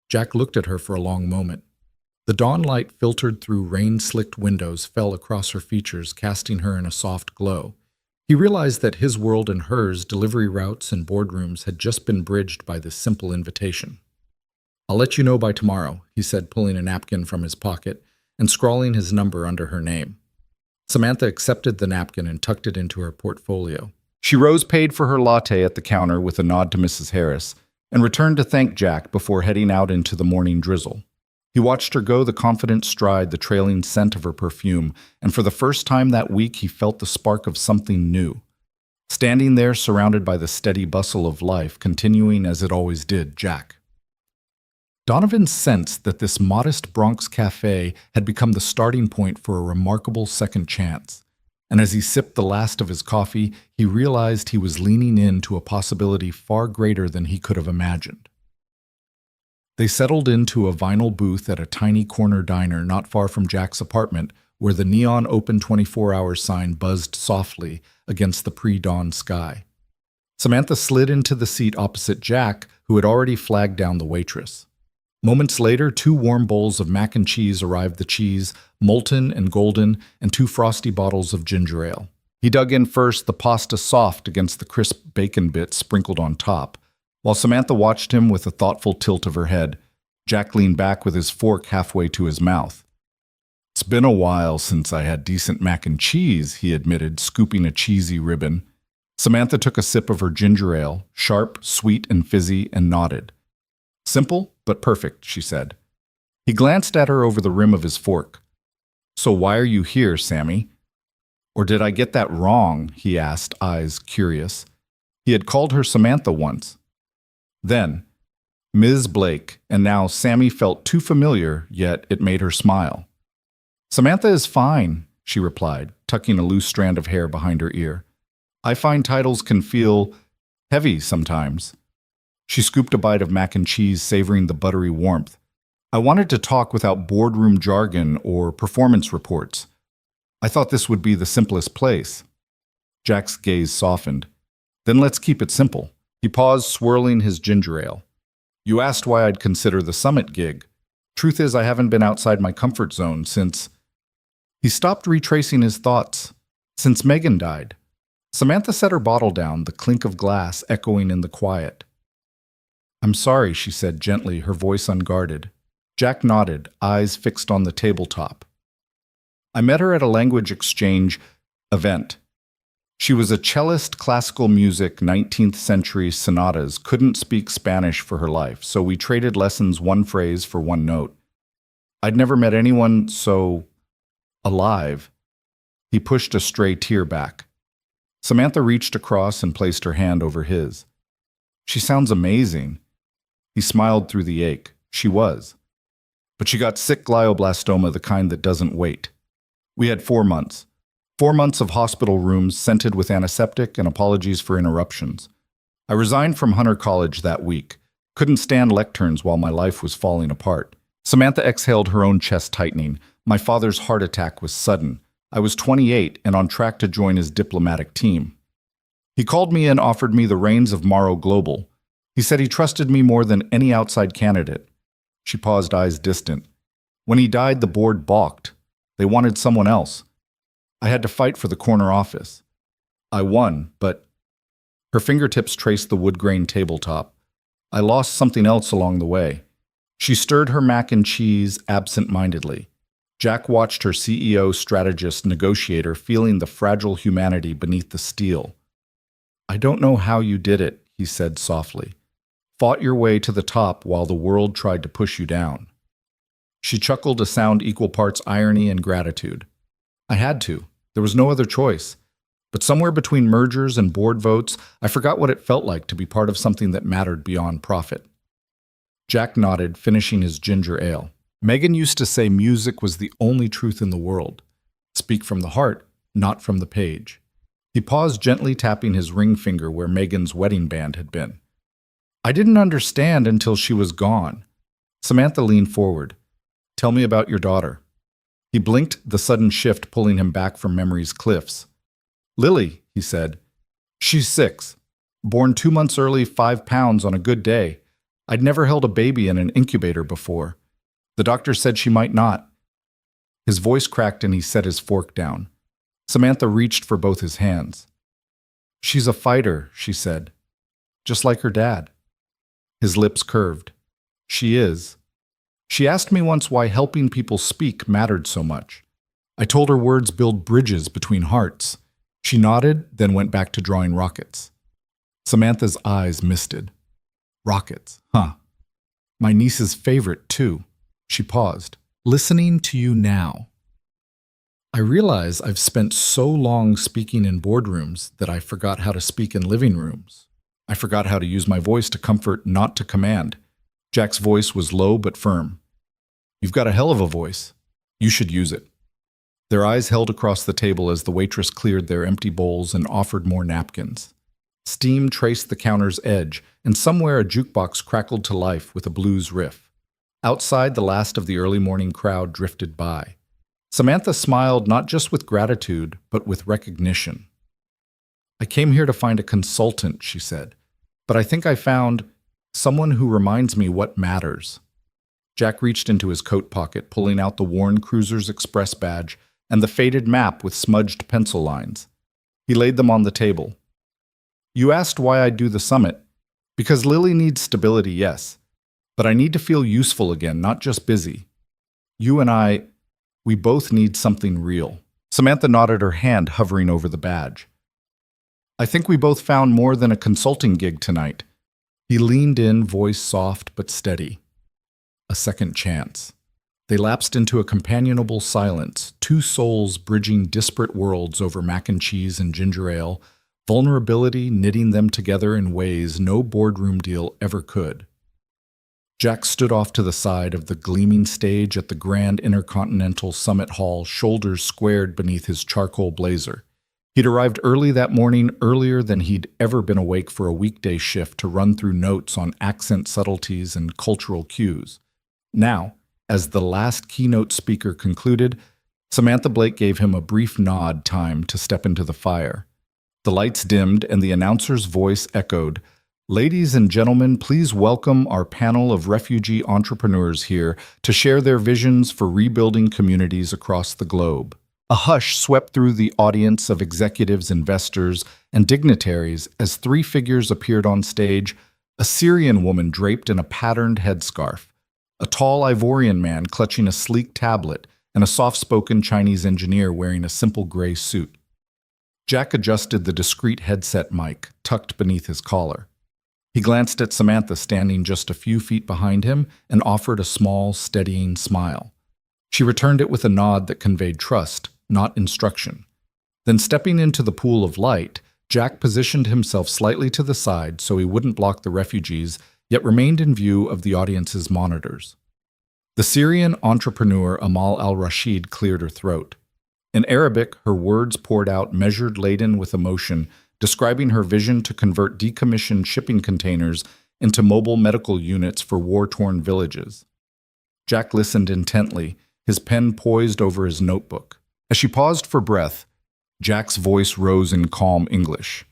Speaker 1: Jack looked at her for a long moment. The dawn light filtered through rain-slicked windows fell across her features, casting her in a soft glow. He realized that his world and hers, delivery routes and boardrooms, had just been bridged by this simple invitation. "I'll let you know by tomorrow," he said, pulling a napkin from his pocket. and scrawling his number under her name. Samantha accepted the napkin and tucked it into her portfolio. She rose paid for her latte at the counter with a nod to Mrs. Harris and returned to thank Jack before heading out into the morning drizzle. He watched her go the confident stride, the trailing scent of her perfume, and for the first time that week he felt the spark of something new. Standing there surrounded by the steady bustle of life, continuing as it always did, Jack. Donovan sensed that this modest Bronx cafe had become the starting point for a remarkable second chance, and as he sipped the last of his coffee, he realized he was leaning into a possibility far greater than he could have imagined. They settled into a vinyl booth at a tiny corner diner not far from Jack's apartment, where the neon open 24-hour sign buzzed softly against the pre-dawn sky. Samantha slid into the seat opposite Jack, who had already flagged down the waitress. Moments later, 2 warm bowls of mac and cheese arrived, the cheese, molten and golden, and 2 frosty bottles of ginger ale. He dug in first, the pasta soft against the crisp bacon bits sprinkled on top. While Samantha watched him with a thoughtful tilt of her head, Jack leaned back with his fork halfway to his mouth. "It's been a while since I had decent mac and cheese," he admitted, scooping a cheesy ribbon. Samantha took a sip of her ginger ale, sharp, sweet, and fizzy, and nodded. "Simple, but perfect," she said. He glanced at her over the rim of his fork. "So why are you here, Sammy?" "Or did I get that wrong?" he asked, eyes curious. He had called her Samantha once. Then, Ms. Blake, and now Sammy felt too familiar, yet it made her smile. "Samantha is fine," she replied, tucking a loose strand of hair behind her ear. "I find titles can feel heavy sometimes." She scooped a bite of mac and cheese, savoring the buttery warmth. "I wanted to talk without boardroom jargon or performance reports. I thought this would be the simplest place." Jack's gaze softened. "Then let's keep it simple." He paused, swirling his ginger ale. "You asked why I'd consider the Summit gig. Truth is, I haven't been outside my comfort zone since—" He stopped, retracing his thoughts. "Since Megan died." Samantha set her bottle down, the clink of glass echoing in the quiet. "I'm sorry," she said gently, her voice unguarded. Jack nodded, eyes fixed on the tabletop. "I met her at a language exchange event. She was a cellist, classical music, 19th century sonatas, couldn't speak Spanish for her life, so we traded lessons, one phrase for one note. I'd never met anyone so alive." He pushed a stray tear back. Samantha reached across and placed her hand over his. "She sounds amazing." He smiled through the ache. She was. But she got sick glioblastoma, the kind that doesn't wait. We had 4 months. 4 months of hospital rooms scented with antiseptic and apologies for interruptions. I resigned from Hunter College that week. Couldn't stand lecterns while my life was falling apart. Samantha exhaled, her own chest tightening. My father's heart attack was sudden. I was 28 and on track to join his diplomatic team. He called me and offered me the reins of Morrow Global. He said he trusted me more than any outside candidate. She paused, eyes distant. When he died, the board balked. They wanted someone else. I had to fight for the corner office. I won, but... Her fingertips traced the wood-grain tabletop. I lost something else along the way. She stirred her mac and cheese absent-mindedly. Jack watched her CEO, strategist, negotiator, feeling the fragile humanity beneath the steel. "I don't know how you did it," he said softly. "Fought your way to the top while the world tried to push you down." She chuckled, a sound equal parts irony and gratitude. "I had to. There was no other choice. But somewhere between mergers and board votes, I forgot what it felt like to be part of something that mattered beyond profit." Jack nodded, finishing his ginger ale. Megan used to say music was the only truth in the world. Speak from the heart, not from the page. He paused, gently tapping his ring finger where Megan's wedding band had been. "I didn't understand until she was gone." Samantha leaned forward. "Tell me about your daughter." He blinked, the sudden shift pulling him back from memory's cliffs. "Lily," he said. "She's 6. Born 2 months early, 5 pounds on a good day. I'd never held a baby in an incubator before. The doctor said she might not." His voice cracked and he set his fork down. Samantha reached for both his hands. "She's a fighter," she said. "Just like her dad." His lips curved. "She is." She asked me once why helping people speak mattered so much. I told her words build bridges between hearts. She nodded, then went back to drawing rockets. Samantha's eyes misted. Rockets, huh? My niece's favorite, too. She paused. Listening to you now. I realize I've spent so long speaking in boardrooms that I forgot how to speak in living rooms. I forgot how to use my voice to comfort, not to command. Jack's voice was low but firm. You've got a hell of a voice. You should use it. Their eyes held across the table as the waitress cleared their empty bowls and offered more napkins. Steam traced the counter's edge, and somewhere a jukebox crackled to life with a blues riff. Outside, the last of the early morning crowd drifted by. Samantha smiled not just with gratitude, but with recognition. I came here to find a consultant, she said, but I think I found someone who reminds me what matters. Jack reached into his coat pocket, pulling out the worn Cruisers Express badge and the faded map with smudged pencil lines. He laid them on the table. You asked why I do the summit. Because Lily needs stability, yes. But I need to feel useful again, not just busy. You and we both need something real. Samantha nodded, her hand hovering over the badge. I think we both found more than a consulting gig tonight. He leaned in, voice soft but steady. A second chance. They lapsed into a companionable silence, two souls bridging disparate worlds over mac and cheese and ginger ale, vulnerability knitting them together in ways no boardroom deal ever could. Jack stood off to the side of the gleaming stage at the Grand Intercontinental Summit Hall, shoulders squared beneath his charcoal blazer. He'd arrived early that morning, earlier than he'd ever been awake for a weekday shift to run through notes on accent subtleties and cultural cues. Now, as the last keynote speaker concluded, Samantha Blake gave him a brief nod, time to step into the fire. The lights dimmed and the announcer's voice echoed, Ladies and gentlemen, please welcome our panel of refugee entrepreneurs here to share their visions for rebuilding communities across the globe. A hush swept through the audience of executives, investors, and dignitaries as three figures appeared on stage, a Syrian woman draped in a patterned headscarf, a tall Ivorian man clutching a sleek tablet, and a soft-spoken Chinese engineer wearing a simple gray suit. Jack adjusted the discreet headset mic tucked beneath his collar. He glanced at Samantha standing just a few feet behind him and offered a small, steadying smile. She returned it with a nod that conveyed trust, not instruction. Then, stepping into the pool of light, Jack positioned himself slightly to the side so he wouldn't block the refugees, yet remained in view of the audience's monitors. The Syrian entrepreneur Amal al-Rashid cleared her throat. In Arabic, her words poured out, measured, laden with emotion, describing her vision to convert decommissioned shipping containers into mobile medical units for war-torn villages. Jack listened intently, his pen poised over his notebook. As she paused for breath, Jack's voice rose in calm English.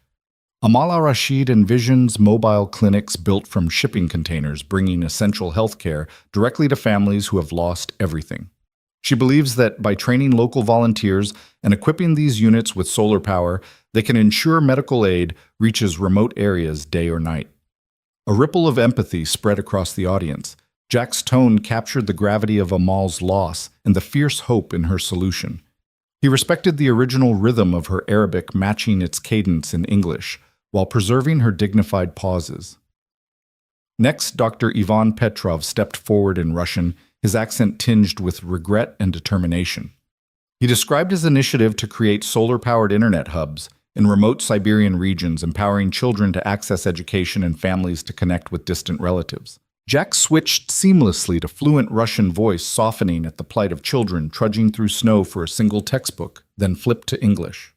Speaker 1: Amal al-Rashid envisions mobile clinics built from shipping containers, bringing essential health care directly to families who have lost everything. She believes that by training local volunteers and equipping these units with solar power, they can ensure medical aid reaches remote areas day or night. A ripple of empathy spread across the audience. Jack's tone captured the gravity of Amal's loss and the fierce hope in her solution. He respected the original rhythm of her Arabic matching its cadence in English, while preserving her dignified pauses. Next, Dr. Ivan Petrov stepped forward in Russian, his accent tinged with regret and determination. He described his initiative to create solar-powered internet hubs in remote Siberian regions, empowering children to access education and families to connect with distant relatives. Jack switched seamlessly to fluent Russian voice, softening at the plight of children trudging through snow for a single textbook, then flipped to English.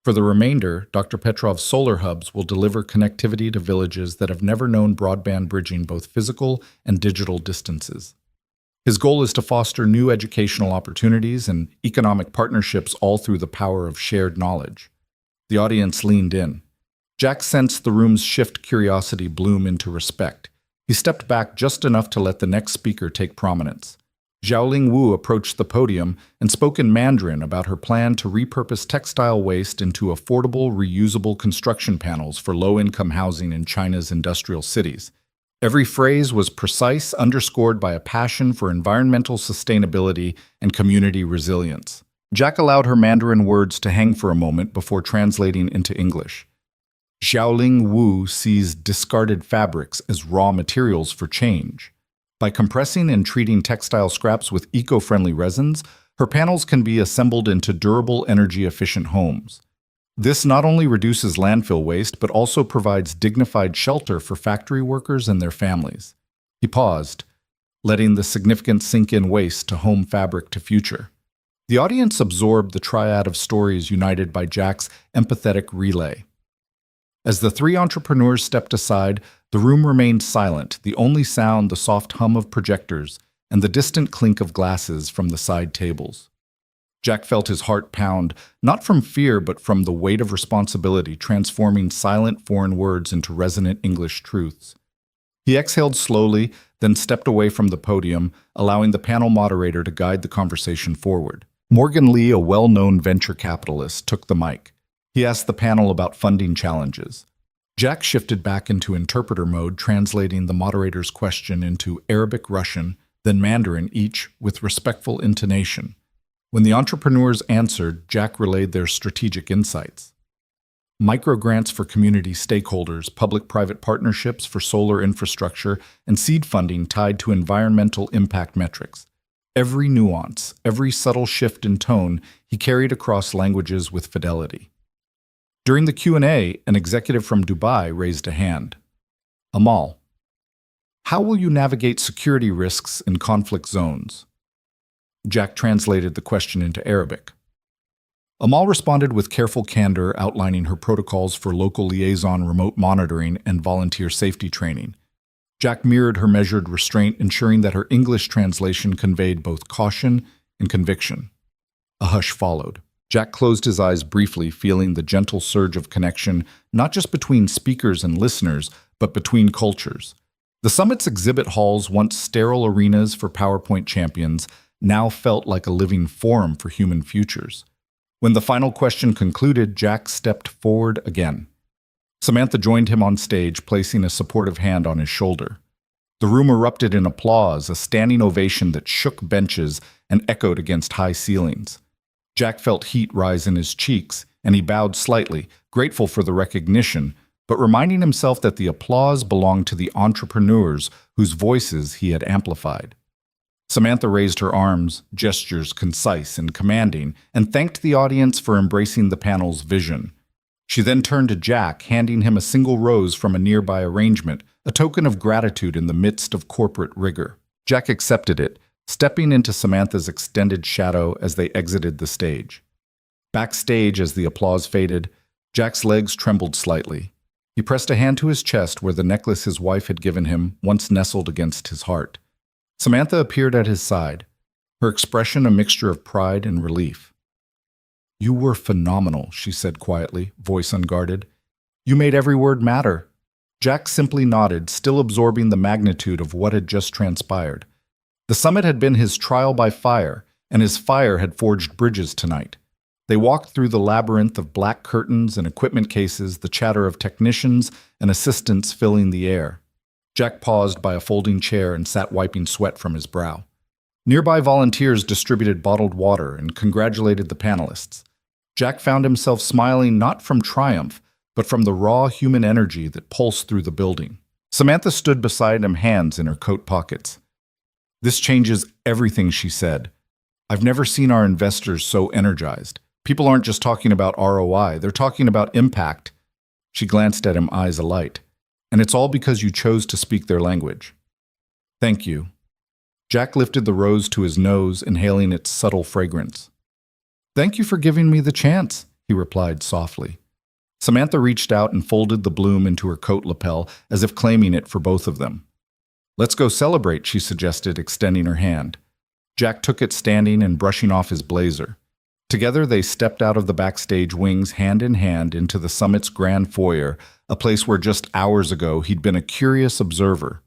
Speaker 1: For the remainder, Dr. Petrov's solar hubs will deliver connectivity to villages that have never known broadband, bridging both physical and digital distances. His goal is to foster new educational opportunities and economic partnerships, all through the power of shared knowledge. The audience leaned in. Jack sensed the room's shift, curiosity bloom into respect. He stepped back just enough to let the next speaker take prominence. Xiaoling Wu approached the podium and spoke in Mandarin about her plan to repurpose textile waste into affordable, reusable construction panels for low-income housing in China's industrial cities. Every phrase was precise, underscored by a passion for environmental sustainability and community resilience. Jack allowed her Mandarin words to hang for a moment before translating into English. Xiaoling Wu sees discarded fabrics as raw materials for change. By compressing and treating textile scraps with eco-friendly resins, her panels can be assembled into durable, energy-efficient homes. This not only reduces landfill waste, but also provides dignified shelter for factory workers and their families. He paused, letting the significant sink-in waste to home fabric to future. The audience absorbed the triad of stories united by Jack's empathetic relay. As the three entrepreneurs stepped aside, the room remained silent, the only sound the soft hum of projectors and the distant clink of glasses from the side tables. Jack felt his heart pound, not from fear but from the weight of responsibility transforming silent foreign words into resonant English truths. He exhaled slowly, then stepped away from the podium, allowing the panel moderator to guide the conversation forward. Morgan Lee, a well-known venture capitalist, took the mic. He asked the panel about funding challenges. Jack shifted back into interpreter mode, translating the moderator's question into Arabic, Russian, then Mandarin, each with respectful intonation. When the entrepreneurs answered, Jack relayed their strategic insights. Microgrants for community stakeholders, public-private partnerships for solar infrastructure, and seed funding tied to environmental impact metrics. Every nuance, every subtle shift in tone, he carried across languages with fidelity. During the Q&A, an executive from Dubai raised a hand. Amal, how will you navigate security risks in conflict zones? Jack translated the question into Arabic. Amal responded with careful candor, outlining her protocols for local liaison remote monitoring and volunteer safety training. Jack mirrored her measured restraint, ensuring that her English translation conveyed both caution and conviction. A hush followed. Jack closed his eyes briefly, feeling the gentle surge of connection, not just between speakers and listeners, but between cultures. The summit's exhibit halls, once sterile arenas for PowerPoint champions, now felt like a living forum for human futures. When the final question concluded, Jack stepped forward again. Samantha joined him on stage, placing a supportive hand on his shoulder. The room erupted in applause, a standing ovation that shook benches and echoed against high ceilings. Jack felt heat rise in his cheeks, and he bowed slightly, grateful for the recognition, but reminding himself that the applause belonged to the entrepreneurs whose voices he had amplified. Samantha raised her arms, gestures concise and commanding, and thanked the audience for embracing the panel's vision. She then turned to Jack, handing him a single rose from a nearby arrangement, a token of gratitude in the midst of corporate rigor. Jack accepted it, stepping into Samantha's extended shadow as they exited the stage. Backstage, as the applause faded, Jack's legs trembled slightly. He pressed a hand to his chest where the necklace his wife had given him once nestled against his heart. Samantha appeared at his side, her expression a mixture of pride and relief. "You were phenomenal," she said quietly, voice unguarded. "You made every word matter." Jack simply nodded, still absorbing the magnitude of what had just transpired. The summit had been his trial by fire, and his fire had forged bridges tonight. They walked through the labyrinth of black curtains and equipment cases, the chatter of technicians and assistants filling the air. Jack paused by a folding chair and sat wiping sweat from his brow. Nearby volunteers distributed bottled water and congratulated the panelists. Jack found himself smiling not from triumph, but from the raw human energy that pulsed through the building. Samantha stood beside him, hands in her coat pockets. "This changes everything," she said. "I've never seen our investors so energized. People aren't just talking about ROI, they're talking about impact." She glanced at him, eyes alight. "And it's all because you chose to speak their language." "Thank you." Jack lifted the rose to his nose, inhaling its subtle fragrance. "Thank you for giving me the chance," he replied softly. Samantha reached out and folded the bloom into her coat lapel, as if claiming it for both of them. "Let's go celebrate," she suggested, extending her hand. Jack took it, standing and brushing off his blazer. Together they stepped out of the backstage wings, hand in hand, into the summit's grand foyer, a place where just hours ago he'd been a curious observer.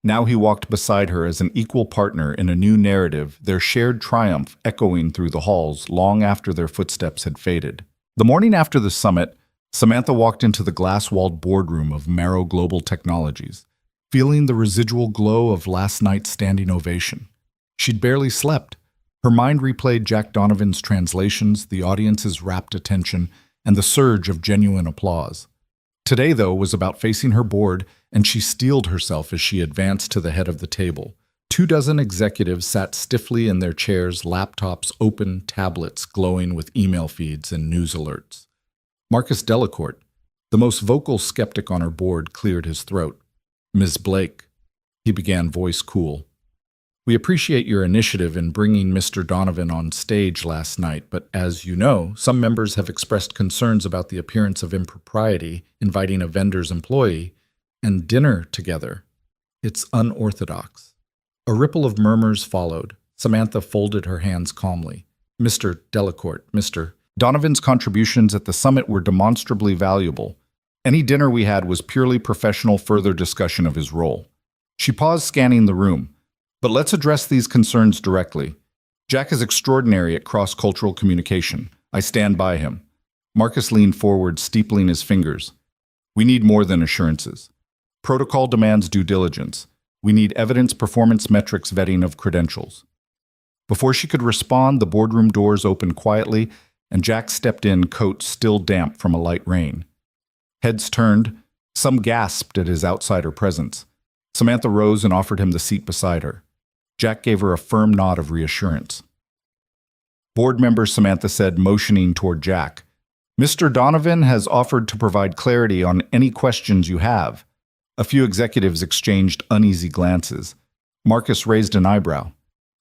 Speaker 1: Now he walked beside her as an equal partner in a new narrative, their shared triumph echoing through the halls long after their footsteps had faded. The morning after the summit, Samantha walked into the glass-walled boardroom of Marrow Global Technologies. feeling the residual glow of last night's standing ovation. She'd barely slept. Her mind replayed Jack Donovan's translations, the audience's rapt attention, and the surge of genuine applause. Today, though, was about facing her board, and she steeled herself as she advanced to the head of the table. 24 executives sat stiffly in their chairs, laptops open, tablets glowing with email feeds and news alerts. Marcus Delacourt, the most vocal skeptic on her board, cleared his throat. "Ms. Blake," he began, voice cool. "We appreciate your initiative in bringing Mr. Donovan on stage last night, but as you know, some members have expressed concerns about the appearance of impropriety inviting a vendor's employee and dinner together. It's unorthodox." A ripple of murmurs followed. Samantha folded her hands calmly. "Mr. Delacourt, Mr. Donovan's contributions at the summit were demonstrably valuable. Any dinner we had was purely professional further discussion of his role." She paused, scanning the room. "But let's address these concerns directly. Jack is extraordinary at cross-cultural communication. I stand by him." Marcus leaned forward, steepling his fingers. "We need more than assurances. Protocol demands due diligence. We need evidence, performance metrics, vetting of credentials." Before she could respond, the boardroom doors opened quietly, and Jack stepped in, coat still damp from a light rain. Heads turned. Some gasped at his outsider presence. Samantha rose and offered him the seat beside her. Jack gave her a firm nod of reassurance. "Board member," Samantha said, motioning toward Jack, "Mr. Donovan has offered to provide clarity on any questions you have." A few executives exchanged uneasy glances. Marcus raised an eyebrow.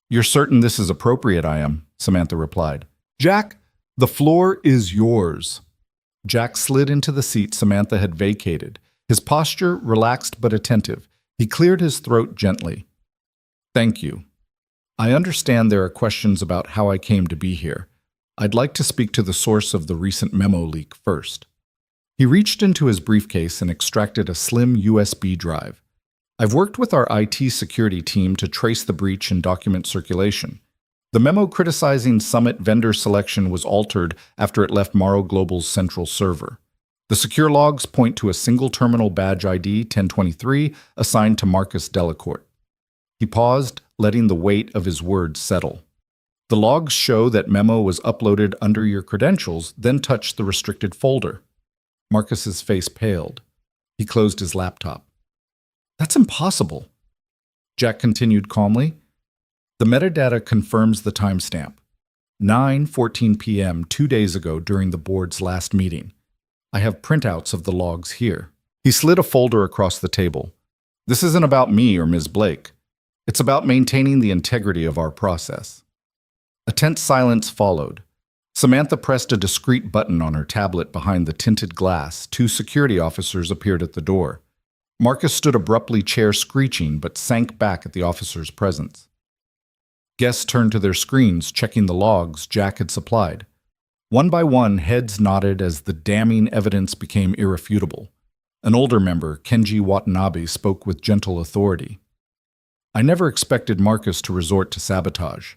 Speaker 1: "You're certain this is appropriate?" "I am," Samantha replied. "Jack, the floor is yours." Jack slid into the seat Samantha had vacated, his posture relaxed but attentive. He cleared his throat gently. "Thank you. I understand there are questions about how I came to be here. I'd like to speak to the source of the recent memo leak first." He reached into his briefcase and extracted a slim USB drive. "I've worked with our IT security team to trace the breach and document circulation. The memo criticizing Summit vendor selection was altered after it left Morrow Global's central server. The secure logs point to a single terminal badge ID 1023 assigned to Marcus Delacourt." He paused, letting the weight of his words settle. "The logs show that memo was uploaded under your credentials, then touched the restricted folder." Marcus's face paled. He closed his laptop. "That's impossible." Jack continued calmly. "The metadata confirms the timestamp. 9:14 p.m. 2 days ago during the board's last meeting. I have printouts of the logs here." He slid a folder across the table. "This isn't about me or Ms. Blake. It's about maintaining the integrity of our process." A tense silence followed. Samantha pressed a discreet button on her tablet behind the tinted glass. 2 security officers appeared at the door. Marcus stood abruptly, chair screeching, but sank back at the officer's presence. Guests turned to their screens, checking the logs Jack had supplied. One by one, heads nodded as the damning evidence became irrefutable. An older member, Kenji Watanabe, spoke with gentle authority. "I never expected Marcus to resort to sabotage.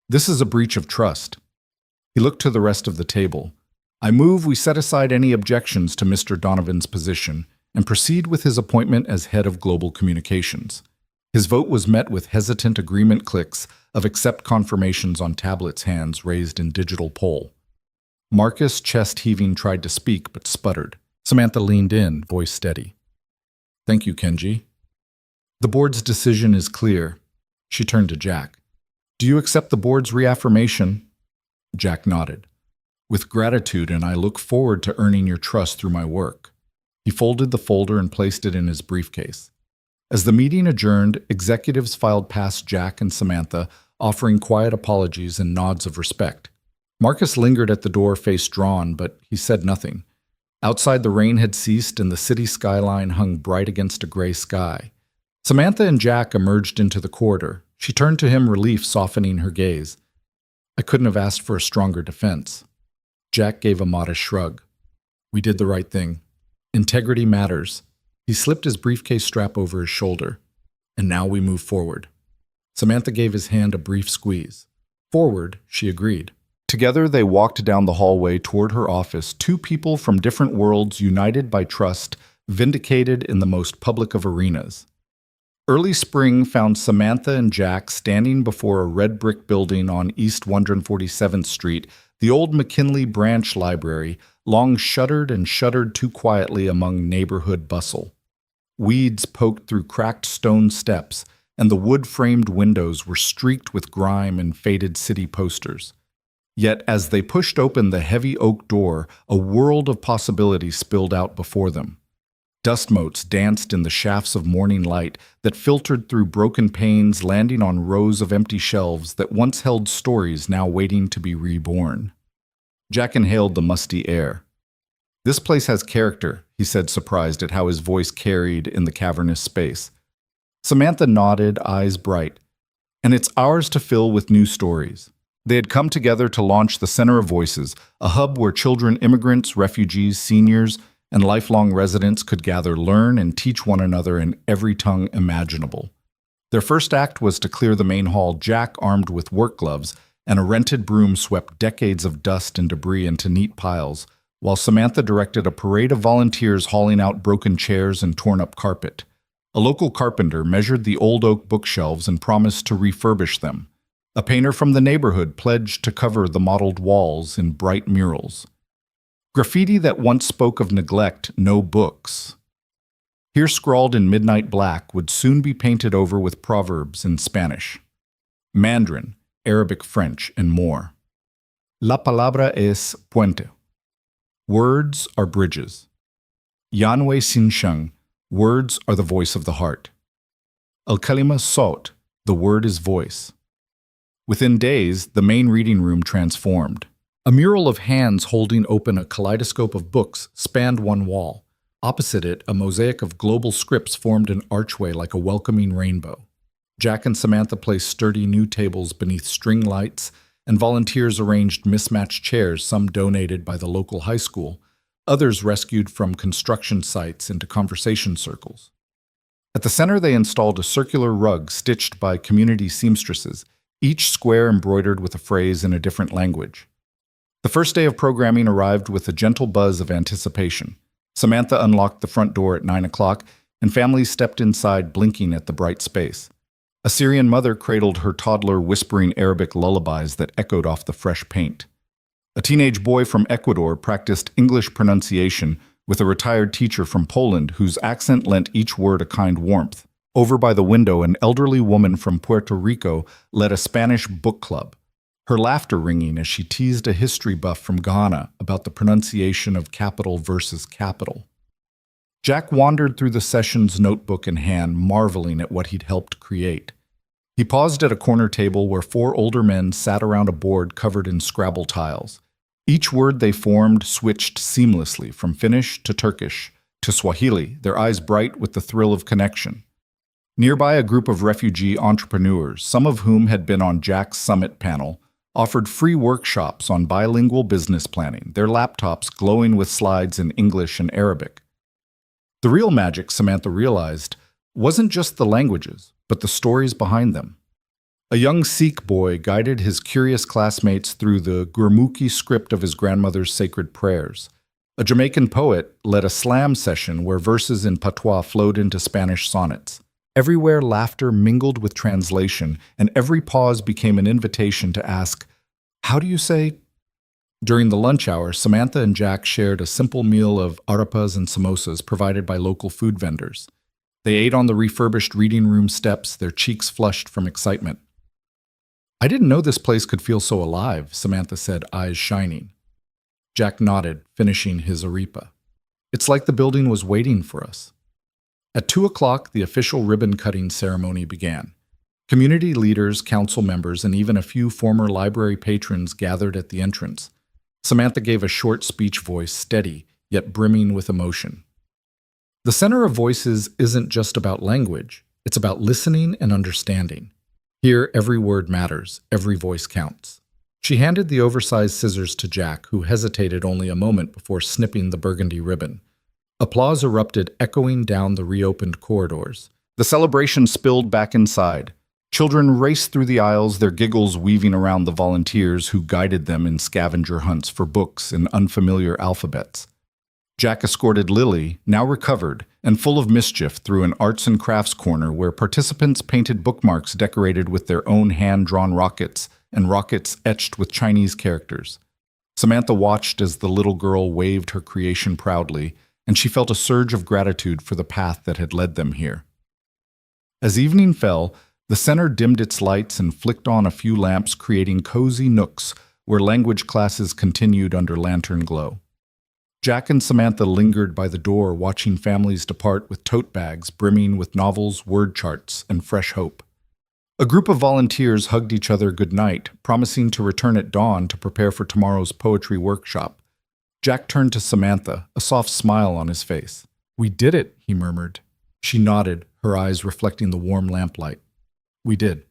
Speaker 1: This is a breach of trust." He looked to the rest of the table. "I move we set aside any objections to Mr. Donovan's position and proceed with his appointment as head of global communications." His vote was met with hesitant agreement clicks of accept confirmations on tablets, hands raised in digital poll. Marcus, chest heaving, tried to speak but sputtered. Samantha leaned in, voice steady. "Thank you, Kenji. The board's decision is clear." She turned to Jack. "Do you accept the board's reaffirmation?" Jack nodded. "With gratitude, and I look forward to earning your trust through my work." He folded the folder and placed it in his briefcase. As the meeting adjourned, executives filed past Jack and Samantha, offering quiet apologies and nods of respect. Marcus lingered at the door, face drawn, but he said nothing. Outside, the rain had ceased and the city skyline hung bright against a gray sky. Samantha and Jack emerged into the corridor. She turned to him, relief softening her gaze. "I couldn't have asked for a stronger defense." Jack gave a modest shrug. "We did the right thing. Integrity matters." He slipped his briefcase strap over his shoulder. "And now we move forward." Samantha gave his hand a brief squeeze. "Forward," she agreed. Together they walked down the hallway toward her office, 2 people from different worlds united by trust, vindicated in the most public of arenas. Early spring found Samantha and Jack standing before a red brick building on East 147th Street, the old McKinley Branch Library, long shuttered and shuttered too quietly among neighborhood bustle. Weeds poked through cracked stone steps, and the wood-framed windows were streaked with grime and faded city posters. Yet as they pushed open the heavy oak door, a world of possibility spilled out before them. Dust motes danced in the shafts of morning light that filtered through broken panes, landing on rows of empty shelves that once held stories now waiting to be reborn. Jack inhaled the musty air. "This place has character," he said, surprised at how his voice carried in the cavernous space. Samantha nodded, eyes bright. "And it's ours to fill with new stories." They had come together to launch the Center of Voices, a hub where children, immigrants, refugees, seniors, and lifelong residents could gather, learn, and teach one another in every tongue imaginable. Their first act was to clear the main hall. Jack, armed with work gloves, and a rented broom swept decades of dust and debris into neat piles, while Samantha directed a parade of volunteers hauling out broken chairs and torn-up carpet. A local carpenter measured the old oak bookshelves and promised to refurbish them. A painter from the neighborhood pledged to cover the mottled walls in bright murals. Graffiti that once spoke of neglect, no books, here scrawled in midnight black, would soon be painted over with proverbs in Spanish, Mandarin, Arabic, French, and more. La palabra es puente. Words are bridges. Yanwei Xinsheng, words are the voice of the heart. El kalima sot, the word is voice. Within days, the main reading room transformed. A mural of hands holding open a kaleidoscope of books spanned one wall. Opposite it, a mosaic of global scripts formed an archway like a welcoming rainbow. Jack and Samantha placed sturdy new tables beneath string lights, and volunteers arranged mismatched chairs, some donated by the local high school, others rescued from construction sites into conversation circles. At the center, they installed a circular rug stitched by community seamstresses, each square embroidered with a phrase in a different language. The first day of programming arrived with a gentle buzz of anticipation. Samantha unlocked the front door at 9 o'clock, and families stepped inside, blinking at the bright space. A Syrian mother cradled her toddler, whispering Arabic lullabies that echoed off the fresh paint. A teenage boy from Ecuador practiced English pronunciation with a retired teacher from Poland whose accent lent each word a kind warmth. Over by the window, an elderly woman from Puerto Rico led a Spanish book club, her laughter ringing as she teased a history buff from Ghana about the pronunciation of capital versus capital. Jack wandered through the sessions, notebook in hand, marveling at what he'd helped create. He paused at a corner table where 4 older men sat around a board covered in Scrabble tiles. Each word they formed switched seamlessly from Finnish to Turkish to Swahili, their eyes bright with the thrill of connection. Nearby, a group of refugee entrepreneurs, some of whom had been on Jack's summit panel, offered free workshops on bilingual business planning, their laptops glowing with slides in English and Arabic. The real magic, Samantha realized, wasn't just the languages, but the stories behind them. A young Sikh boy guided his curious classmates through the Gurmukhi script of his grandmother's sacred prayers. A Jamaican poet led a slam session where verses in patois flowed into Spanish sonnets. Everywhere, laughter mingled with translation, and every pause became an invitation to ask, "How do you say?" During the lunch hour, Samantha and Jack shared a simple meal of arepas and samosas provided by local food vendors. They ate on the refurbished reading room steps, their cheeks flushed from excitement. "I didn't know this place could feel so alive," Samantha said, eyes shining. Jack nodded, finishing his arepa. "It's like the building was waiting for us." At 2 o'clock, the official ribbon-cutting ceremony began. Community leaders, council members, and even a few former library patrons gathered at the entrance. Samantha gave a short speech, voice steady, yet brimming with emotion. The Center of Voices isn't just about language. It's about listening and understanding. Here, every word matters, every voice counts. She handed the oversized scissors to Jack, who hesitated only a moment before snipping the burgundy ribbon. Applause erupted, echoing down the reopened corridors. The celebration spilled back inside. Children raced through the aisles, their giggles weaving around the volunteers who guided them in scavenger hunts for books in unfamiliar alphabets. Jack escorted Lily, now recovered and full of mischief, through an arts and crafts corner where participants painted bookmarks decorated with their own hand-drawn rockets and rockets etched with Chinese characters. Samantha watched as the little girl waved her creation proudly, and she felt a surge of gratitude for the path that had led them here. As evening fell, the center dimmed its lights and flicked on a few lamps, creating cozy nooks where language classes continued under lantern glow. Jack and Samantha lingered by the door, watching families depart with tote bags brimming with novels, word charts, and fresh hope. A group of volunteers hugged each other goodnight, promising to return at dawn to prepare for tomorrow's poetry workshop. Jack turned to Samantha, a soft smile on his face. "We did it," he murmured. She nodded, her eyes reflecting the warm lamplight. "We did."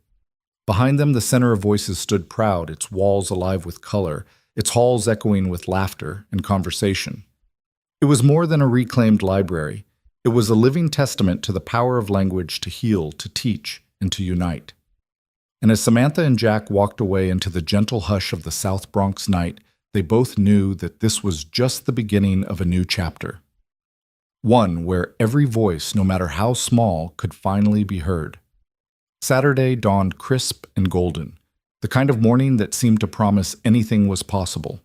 Speaker 1: Behind them, the center of voices stood proud, its walls alive with color, its halls echoing with laughter and conversation. It was more than a reclaimed library. It was a living testament to the power of language to heal, to teach, and to unite. And as Samantha and Jack walked away into the gentle hush of the South Bronx night, they both knew that this was just the beginning of a new chapter. One where every voice, no matter how small, could finally be heard. Saturday dawned crisp and golden, the kind of morning that seemed to promise anything was possible.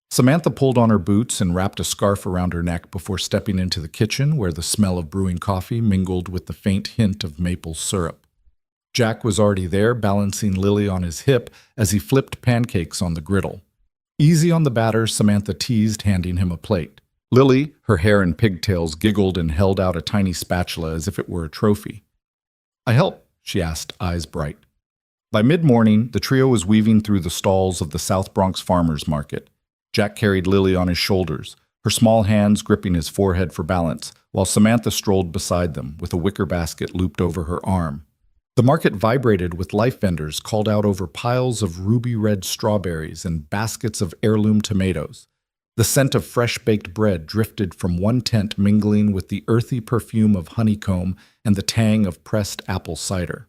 Speaker 1: Samantha pulled on her boots and wrapped a scarf around her neck before stepping into the kitchen, where the smell of brewing coffee mingled with the faint hint of maple syrup. Jack was already there, balancing Lily on his hip as he flipped pancakes on the griddle. "Easy on the batter," Samantha teased, handing him a plate. Lily, her hair in pigtails, giggled and held out a tiny spatula as if it were a trophy. "I help?" she asked, eyes bright. By mid-morning, the trio was weaving through the stalls of the South Bronx Farmers Market. Jack carried Lily on his shoulders, her small hands gripping his forehead for balance, while Samantha strolled beside them with a wicker basket looped over her arm. The market vibrated with life vendors called out over piles of ruby-red strawberries and baskets of heirloom tomatoes. The scent of fresh-baked bread drifted from one tent, mingling with the earthy perfume of honeycomb and the tang of pressed apple cider.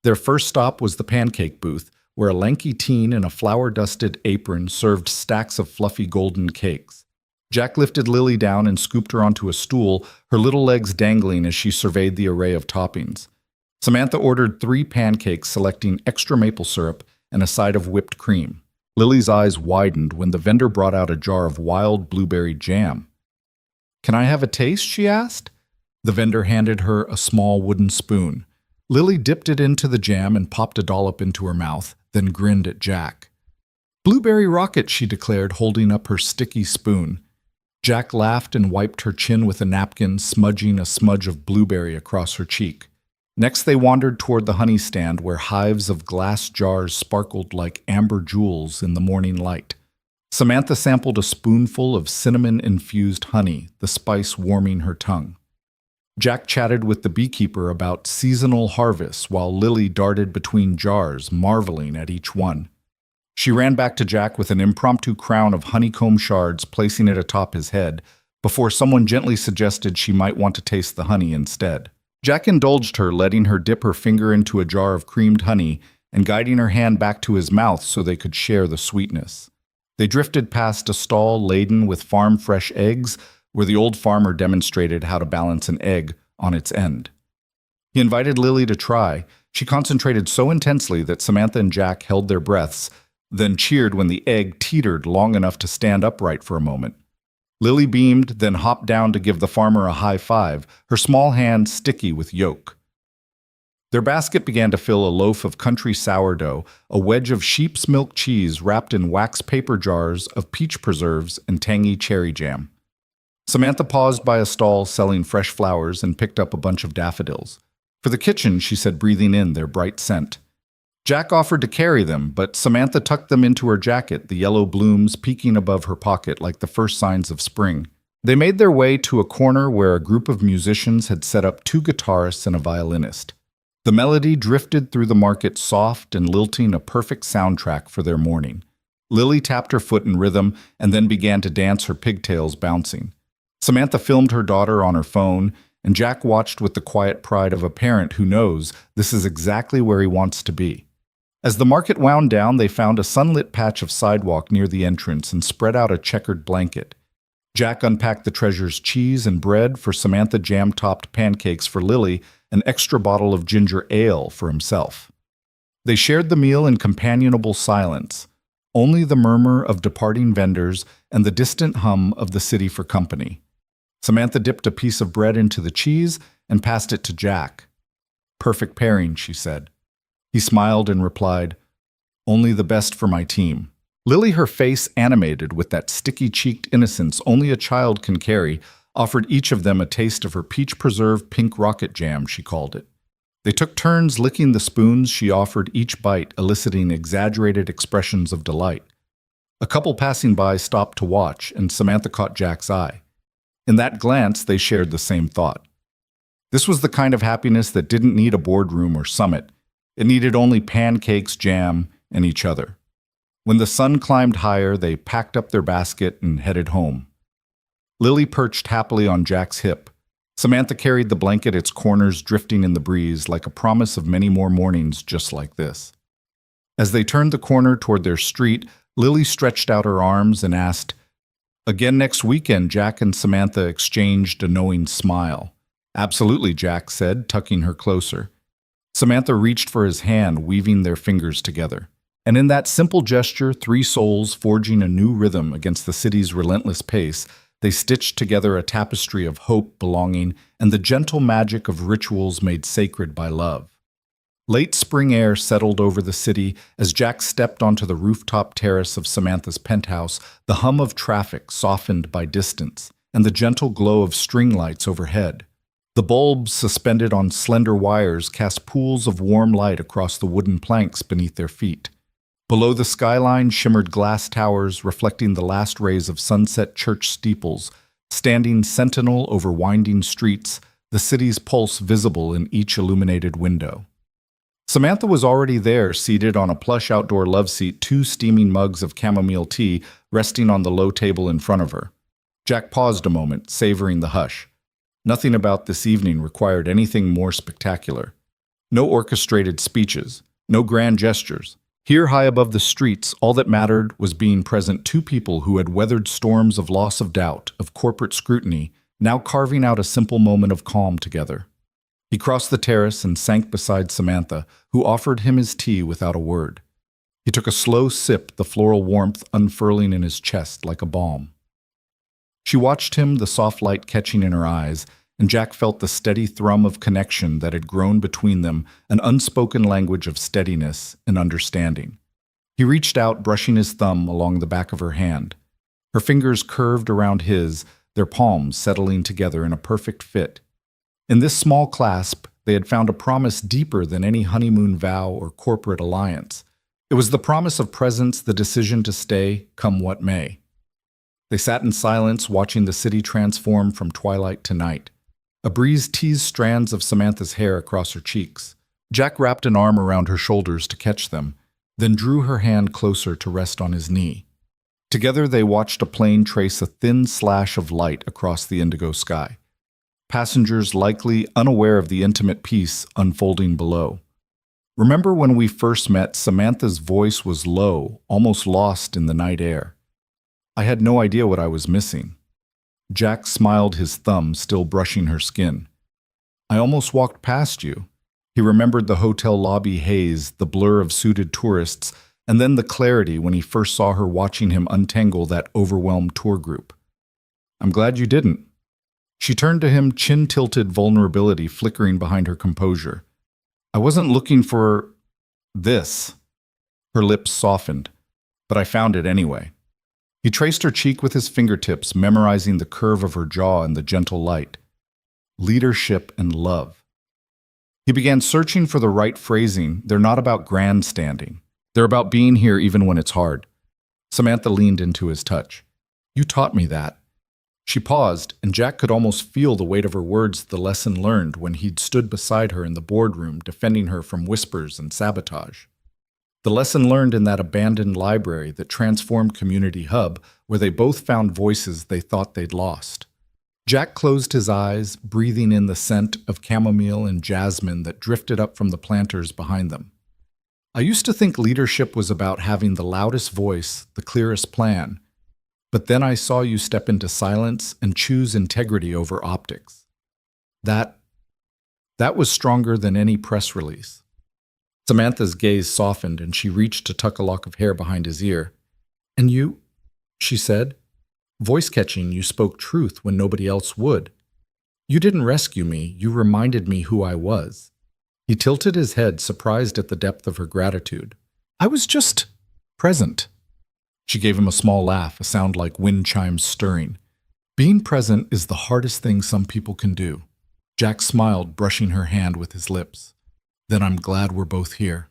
Speaker 1: Their first stop was the pancake booth, where a lanky teen in a flour-dusted apron served stacks of fluffy golden cakes. Jack lifted Lily down and scooped her onto a stool, her little legs dangling as she surveyed the array of toppings. Samantha ordered 3 pancakes, selecting extra maple syrup and a side of whipped cream. Lily's eyes widened when the vendor brought out a jar of wild blueberry jam. "Can I have a taste?" she asked. The vendor handed her a small wooden spoon. Lily dipped it into the jam and popped a dollop into her mouth, then grinned at Jack. "Blueberry rocket," she declared, holding up her sticky spoon. Jack laughed and wiped her chin with a napkin, smudging a smudge of blueberry across her cheek. Next they wandered toward the honey stand, where hives of glass jars sparkled like amber jewels in the morning light. Samantha sampled a spoonful of cinnamon-infused honey, the spice warming her tongue. Jack chatted with the beekeeper about seasonal harvests, while Lily darted between jars, marveling at each one. She ran back to Jack with an impromptu crown of honeycomb shards, placing it atop his head, before someone gently suggested she might want to taste the honey instead. Jack indulged her, letting her dip her finger into a jar of creamed honey and guiding her hand back to his mouth so they could share the sweetness. They drifted past a stall laden with farm-fresh eggs, where the old farmer demonstrated how to balance an egg on its end. He invited Lily to try. She concentrated so intensely that Samantha and Jack held their breaths, then cheered when the egg teetered long enough to stand upright for a moment. Lily beamed, then hopped down to give the farmer a high five, her small hand sticky with yolk. Their basket began to fill a loaf of country sourdough, a wedge of sheep's milk cheese wrapped in wax paper jars of peach preserves and tangy cherry jam. Samantha paused by a stall selling fresh flowers and picked up a bunch of daffodils. "For the kitchen," she said, breathing in their bright scent. Jack offered to carry them, but Samantha tucked them into her jacket, the yellow blooms peeking above her pocket like the first signs of spring. They made their way to a corner where a group of musicians had set up 2 guitarists and a violinist. The melody drifted through the market, soft and lilting, a perfect soundtrack for their morning. Lily tapped her foot in rhythm and then began to dance, her pigtails bouncing. Samantha filmed her daughter on her phone, and Jack watched with the quiet pride of a parent who knows this is exactly where he wants to be. As the market wound down, they found a sunlit patch of sidewalk near the entrance and spread out a checkered blanket. Jack unpacked the treasure's cheese and bread for Samantha, jam-topped pancakes for Lily, an extra bottle of ginger ale for himself. They shared the meal in companionable silence, only the murmur of departing vendors and the distant hum of the city for company. Samantha dipped a piece of bread into the cheese and passed it to Jack. "Perfect pairing," she said. He smiled and replied, "Only the best for my team." Lily, her face animated with that sticky-cheeked innocence only a child can carry, offered each of them a taste of her peach-preserved pink rocket jam, she called it. They took turns licking the spoons she offered each bite, eliciting exaggerated expressions of delight. A couple passing by stopped to watch, and Samantha caught Jack's eye. In that glance, they shared the same thought. This was the kind of happiness that didn't need a boardroom or summit. It needed only pancakes, jam, and each other. When the sun climbed higher, they packed up their basket and headed home. Lily perched happily on Jack's hip. Samantha carried the blanket, its corners drifting in the breeze like a promise of many more mornings just like this. As they turned the corner toward their street, Lily stretched out her arms and asked, "Again next weekend?" Jack and Samantha exchanged a knowing smile. "Absolutely," Jack said, tucking her closer. Samantha reached for his hand, weaving their fingers together. And in that simple gesture, three souls forging a new rhythm against the city's relentless pace, they stitched together a tapestry of hope, belonging, and the gentle magic of rituals made sacred by love. Late spring air settled over the city as Jack stepped onto the rooftop terrace of Samantha's penthouse, the hum of traffic softened by distance, and the gentle glow of string lights overhead. The bulbs suspended on slender wires cast pools of warm light across the wooden planks beneath their feet. Below the skyline shimmered glass towers reflecting the last rays of sunset church steeples, standing sentinel over winding streets, the city's pulse visible in each illuminated window. Samantha was already there, seated on a plush outdoor love seat, two steaming mugs of chamomile tea resting on the low table in front of her. Jack paused a moment, savoring the hush. Nothing about this evening required anything more spectacular. No orchestrated speeches, no grand gestures. Here, high above the streets, all that mattered was being present, two people who had weathered storms of loss of doubt, of corporate scrutiny, now carving out a simple moment of calm together. He crossed the terrace and sank beside Samantha, who offered him his tea without a word. He took a slow sip, the floral warmth unfurling in his chest like a balm. She watched him, the soft light catching in her eyes, and Jack felt the steady thrum of connection that had grown between them, an unspoken language of steadiness and understanding. He reached out, brushing his thumb along the back of her hand. Her fingers curved around his, their palms settling together in a perfect fit. In this small clasp, they had found a promise deeper than any honeymoon vow or corporate alliance. It was the promise of presence, the decision to stay, come what may. They sat in silence, watching the city transform from twilight to night. A breeze teased strands of Samantha's hair across her cheeks. Jack wrapped an arm around her shoulders to catch them, then drew her hand closer to rest on his knee. Together they watched a plane trace a thin slash of light across the indigo sky. Passengers likely unaware of the intimate peace unfolding below. "Remember when we first met?" Samantha's voice was low, almost lost in the night air. "I had no idea what I was missing." Jack smiled, his thumb still brushing her skin. "I almost walked past you." He remembered the hotel lobby haze, the blur of suited tourists, and then the clarity when he first saw her watching him untangle that overwhelmed tour group. "I'm glad you didn't." She turned to him, chin-tilted vulnerability flickering behind her composure. "I wasn't looking for this." Her lips softened, "But I found it anyway." He traced her cheek with his fingertips, memorizing the curve of her jaw and the gentle light. Leadership and love. He began searching for the right phrasing. They're not about grandstanding. They're about being here even when it's hard. Samantha leaned into his touch. "You taught me that." She paused, and Jack could almost feel the weight of her words, the lesson learned when he'd stood beside her in the boardroom, defending her from whispers and sabotage. The lesson learned in that abandoned library that transformed Community Hub, where they both found voices they thought they'd lost. Jack closed his eyes, breathing in the scent of chamomile and jasmine that drifted up from the planters behind them. "I used to think leadership was about having the loudest voice, the clearest plan. But then I saw you step into silence and choose integrity over optics. That was stronger than any press release. Samantha's gaze softened and she reached to tuck a lock of hair behind his ear. And you, she said, voice catching, you spoke truth when nobody else would. You didn't rescue me, you reminded me who I was. He tilted his head, surprised at the depth of her gratitude. I was just present. She gave him a small laugh, a sound like wind chimes stirring. Being present is the hardest thing some people can do. Jack smiled, brushing her hand with his lips. Then I'm glad we're both here.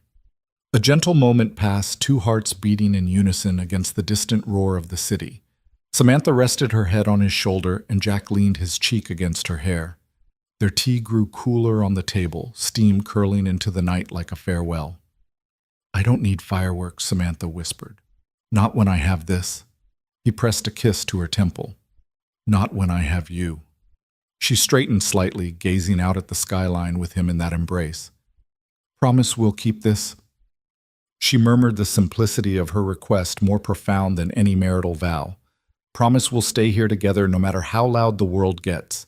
Speaker 1: A gentle moment passed, two hearts beating in unison against the distant roar of the city. Samantha rested her head on his shoulder and Jack leaned his cheek against her hair. Their tea grew cooler on the table, steam curling into the night like a farewell. I don't need fireworks, Samantha whispered. Not when I have this. He pressed a kiss to her temple. Not when I have you. She straightened slightly, gazing out at the skyline with him in that embrace. Promise we'll keep this? She murmured, the simplicity of her request more profound than any marital vow. Promise we'll stay here together no matter how loud the world gets.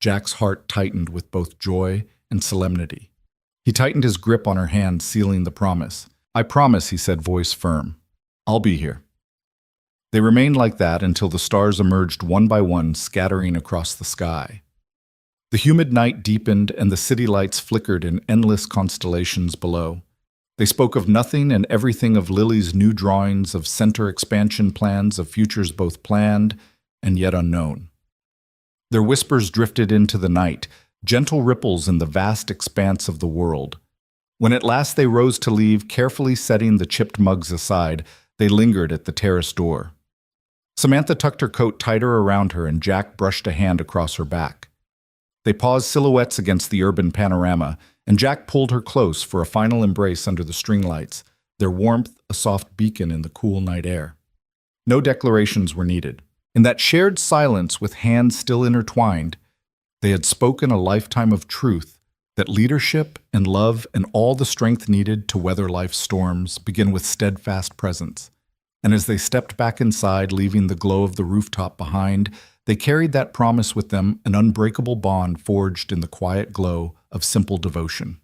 Speaker 1: Jack's heart tightened with both joy and solemnity. He tightened his grip on her hand, sealing the promise. I promise, he said, voice firm. I'll be here. They remained like that until the stars emerged one by one, scattering across the sky. The humid night deepened and the city lights flickered in endless constellations below. They spoke of nothing and everything, of Lily's new drawings, of center expansion plans, of futures both planned and yet unknown. Their whispers drifted into the night, gentle ripples in the vast expanse of the world. When at last they rose to leave, carefully setting the chipped mugs aside, they lingered at the terrace door. Samantha tucked her coat tighter around her and Jack brushed a hand across her back. They paused, silhouettes against the urban panorama, and Jack pulled her close for a final embrace under the string lights, their warmth a soft beacon in the cool night air. No declarations were needed. In that shared silence, with hands still intertwined, they had spoken a lifetime of truth, that leadership and love and all the strength needed to weather life's storms begin with steadfast presence. And as they stepped back inside, leaving the glow of the rooftop behind, they carried that promise with them, an unbreakable bond forged in the quiet glow of simple devotion.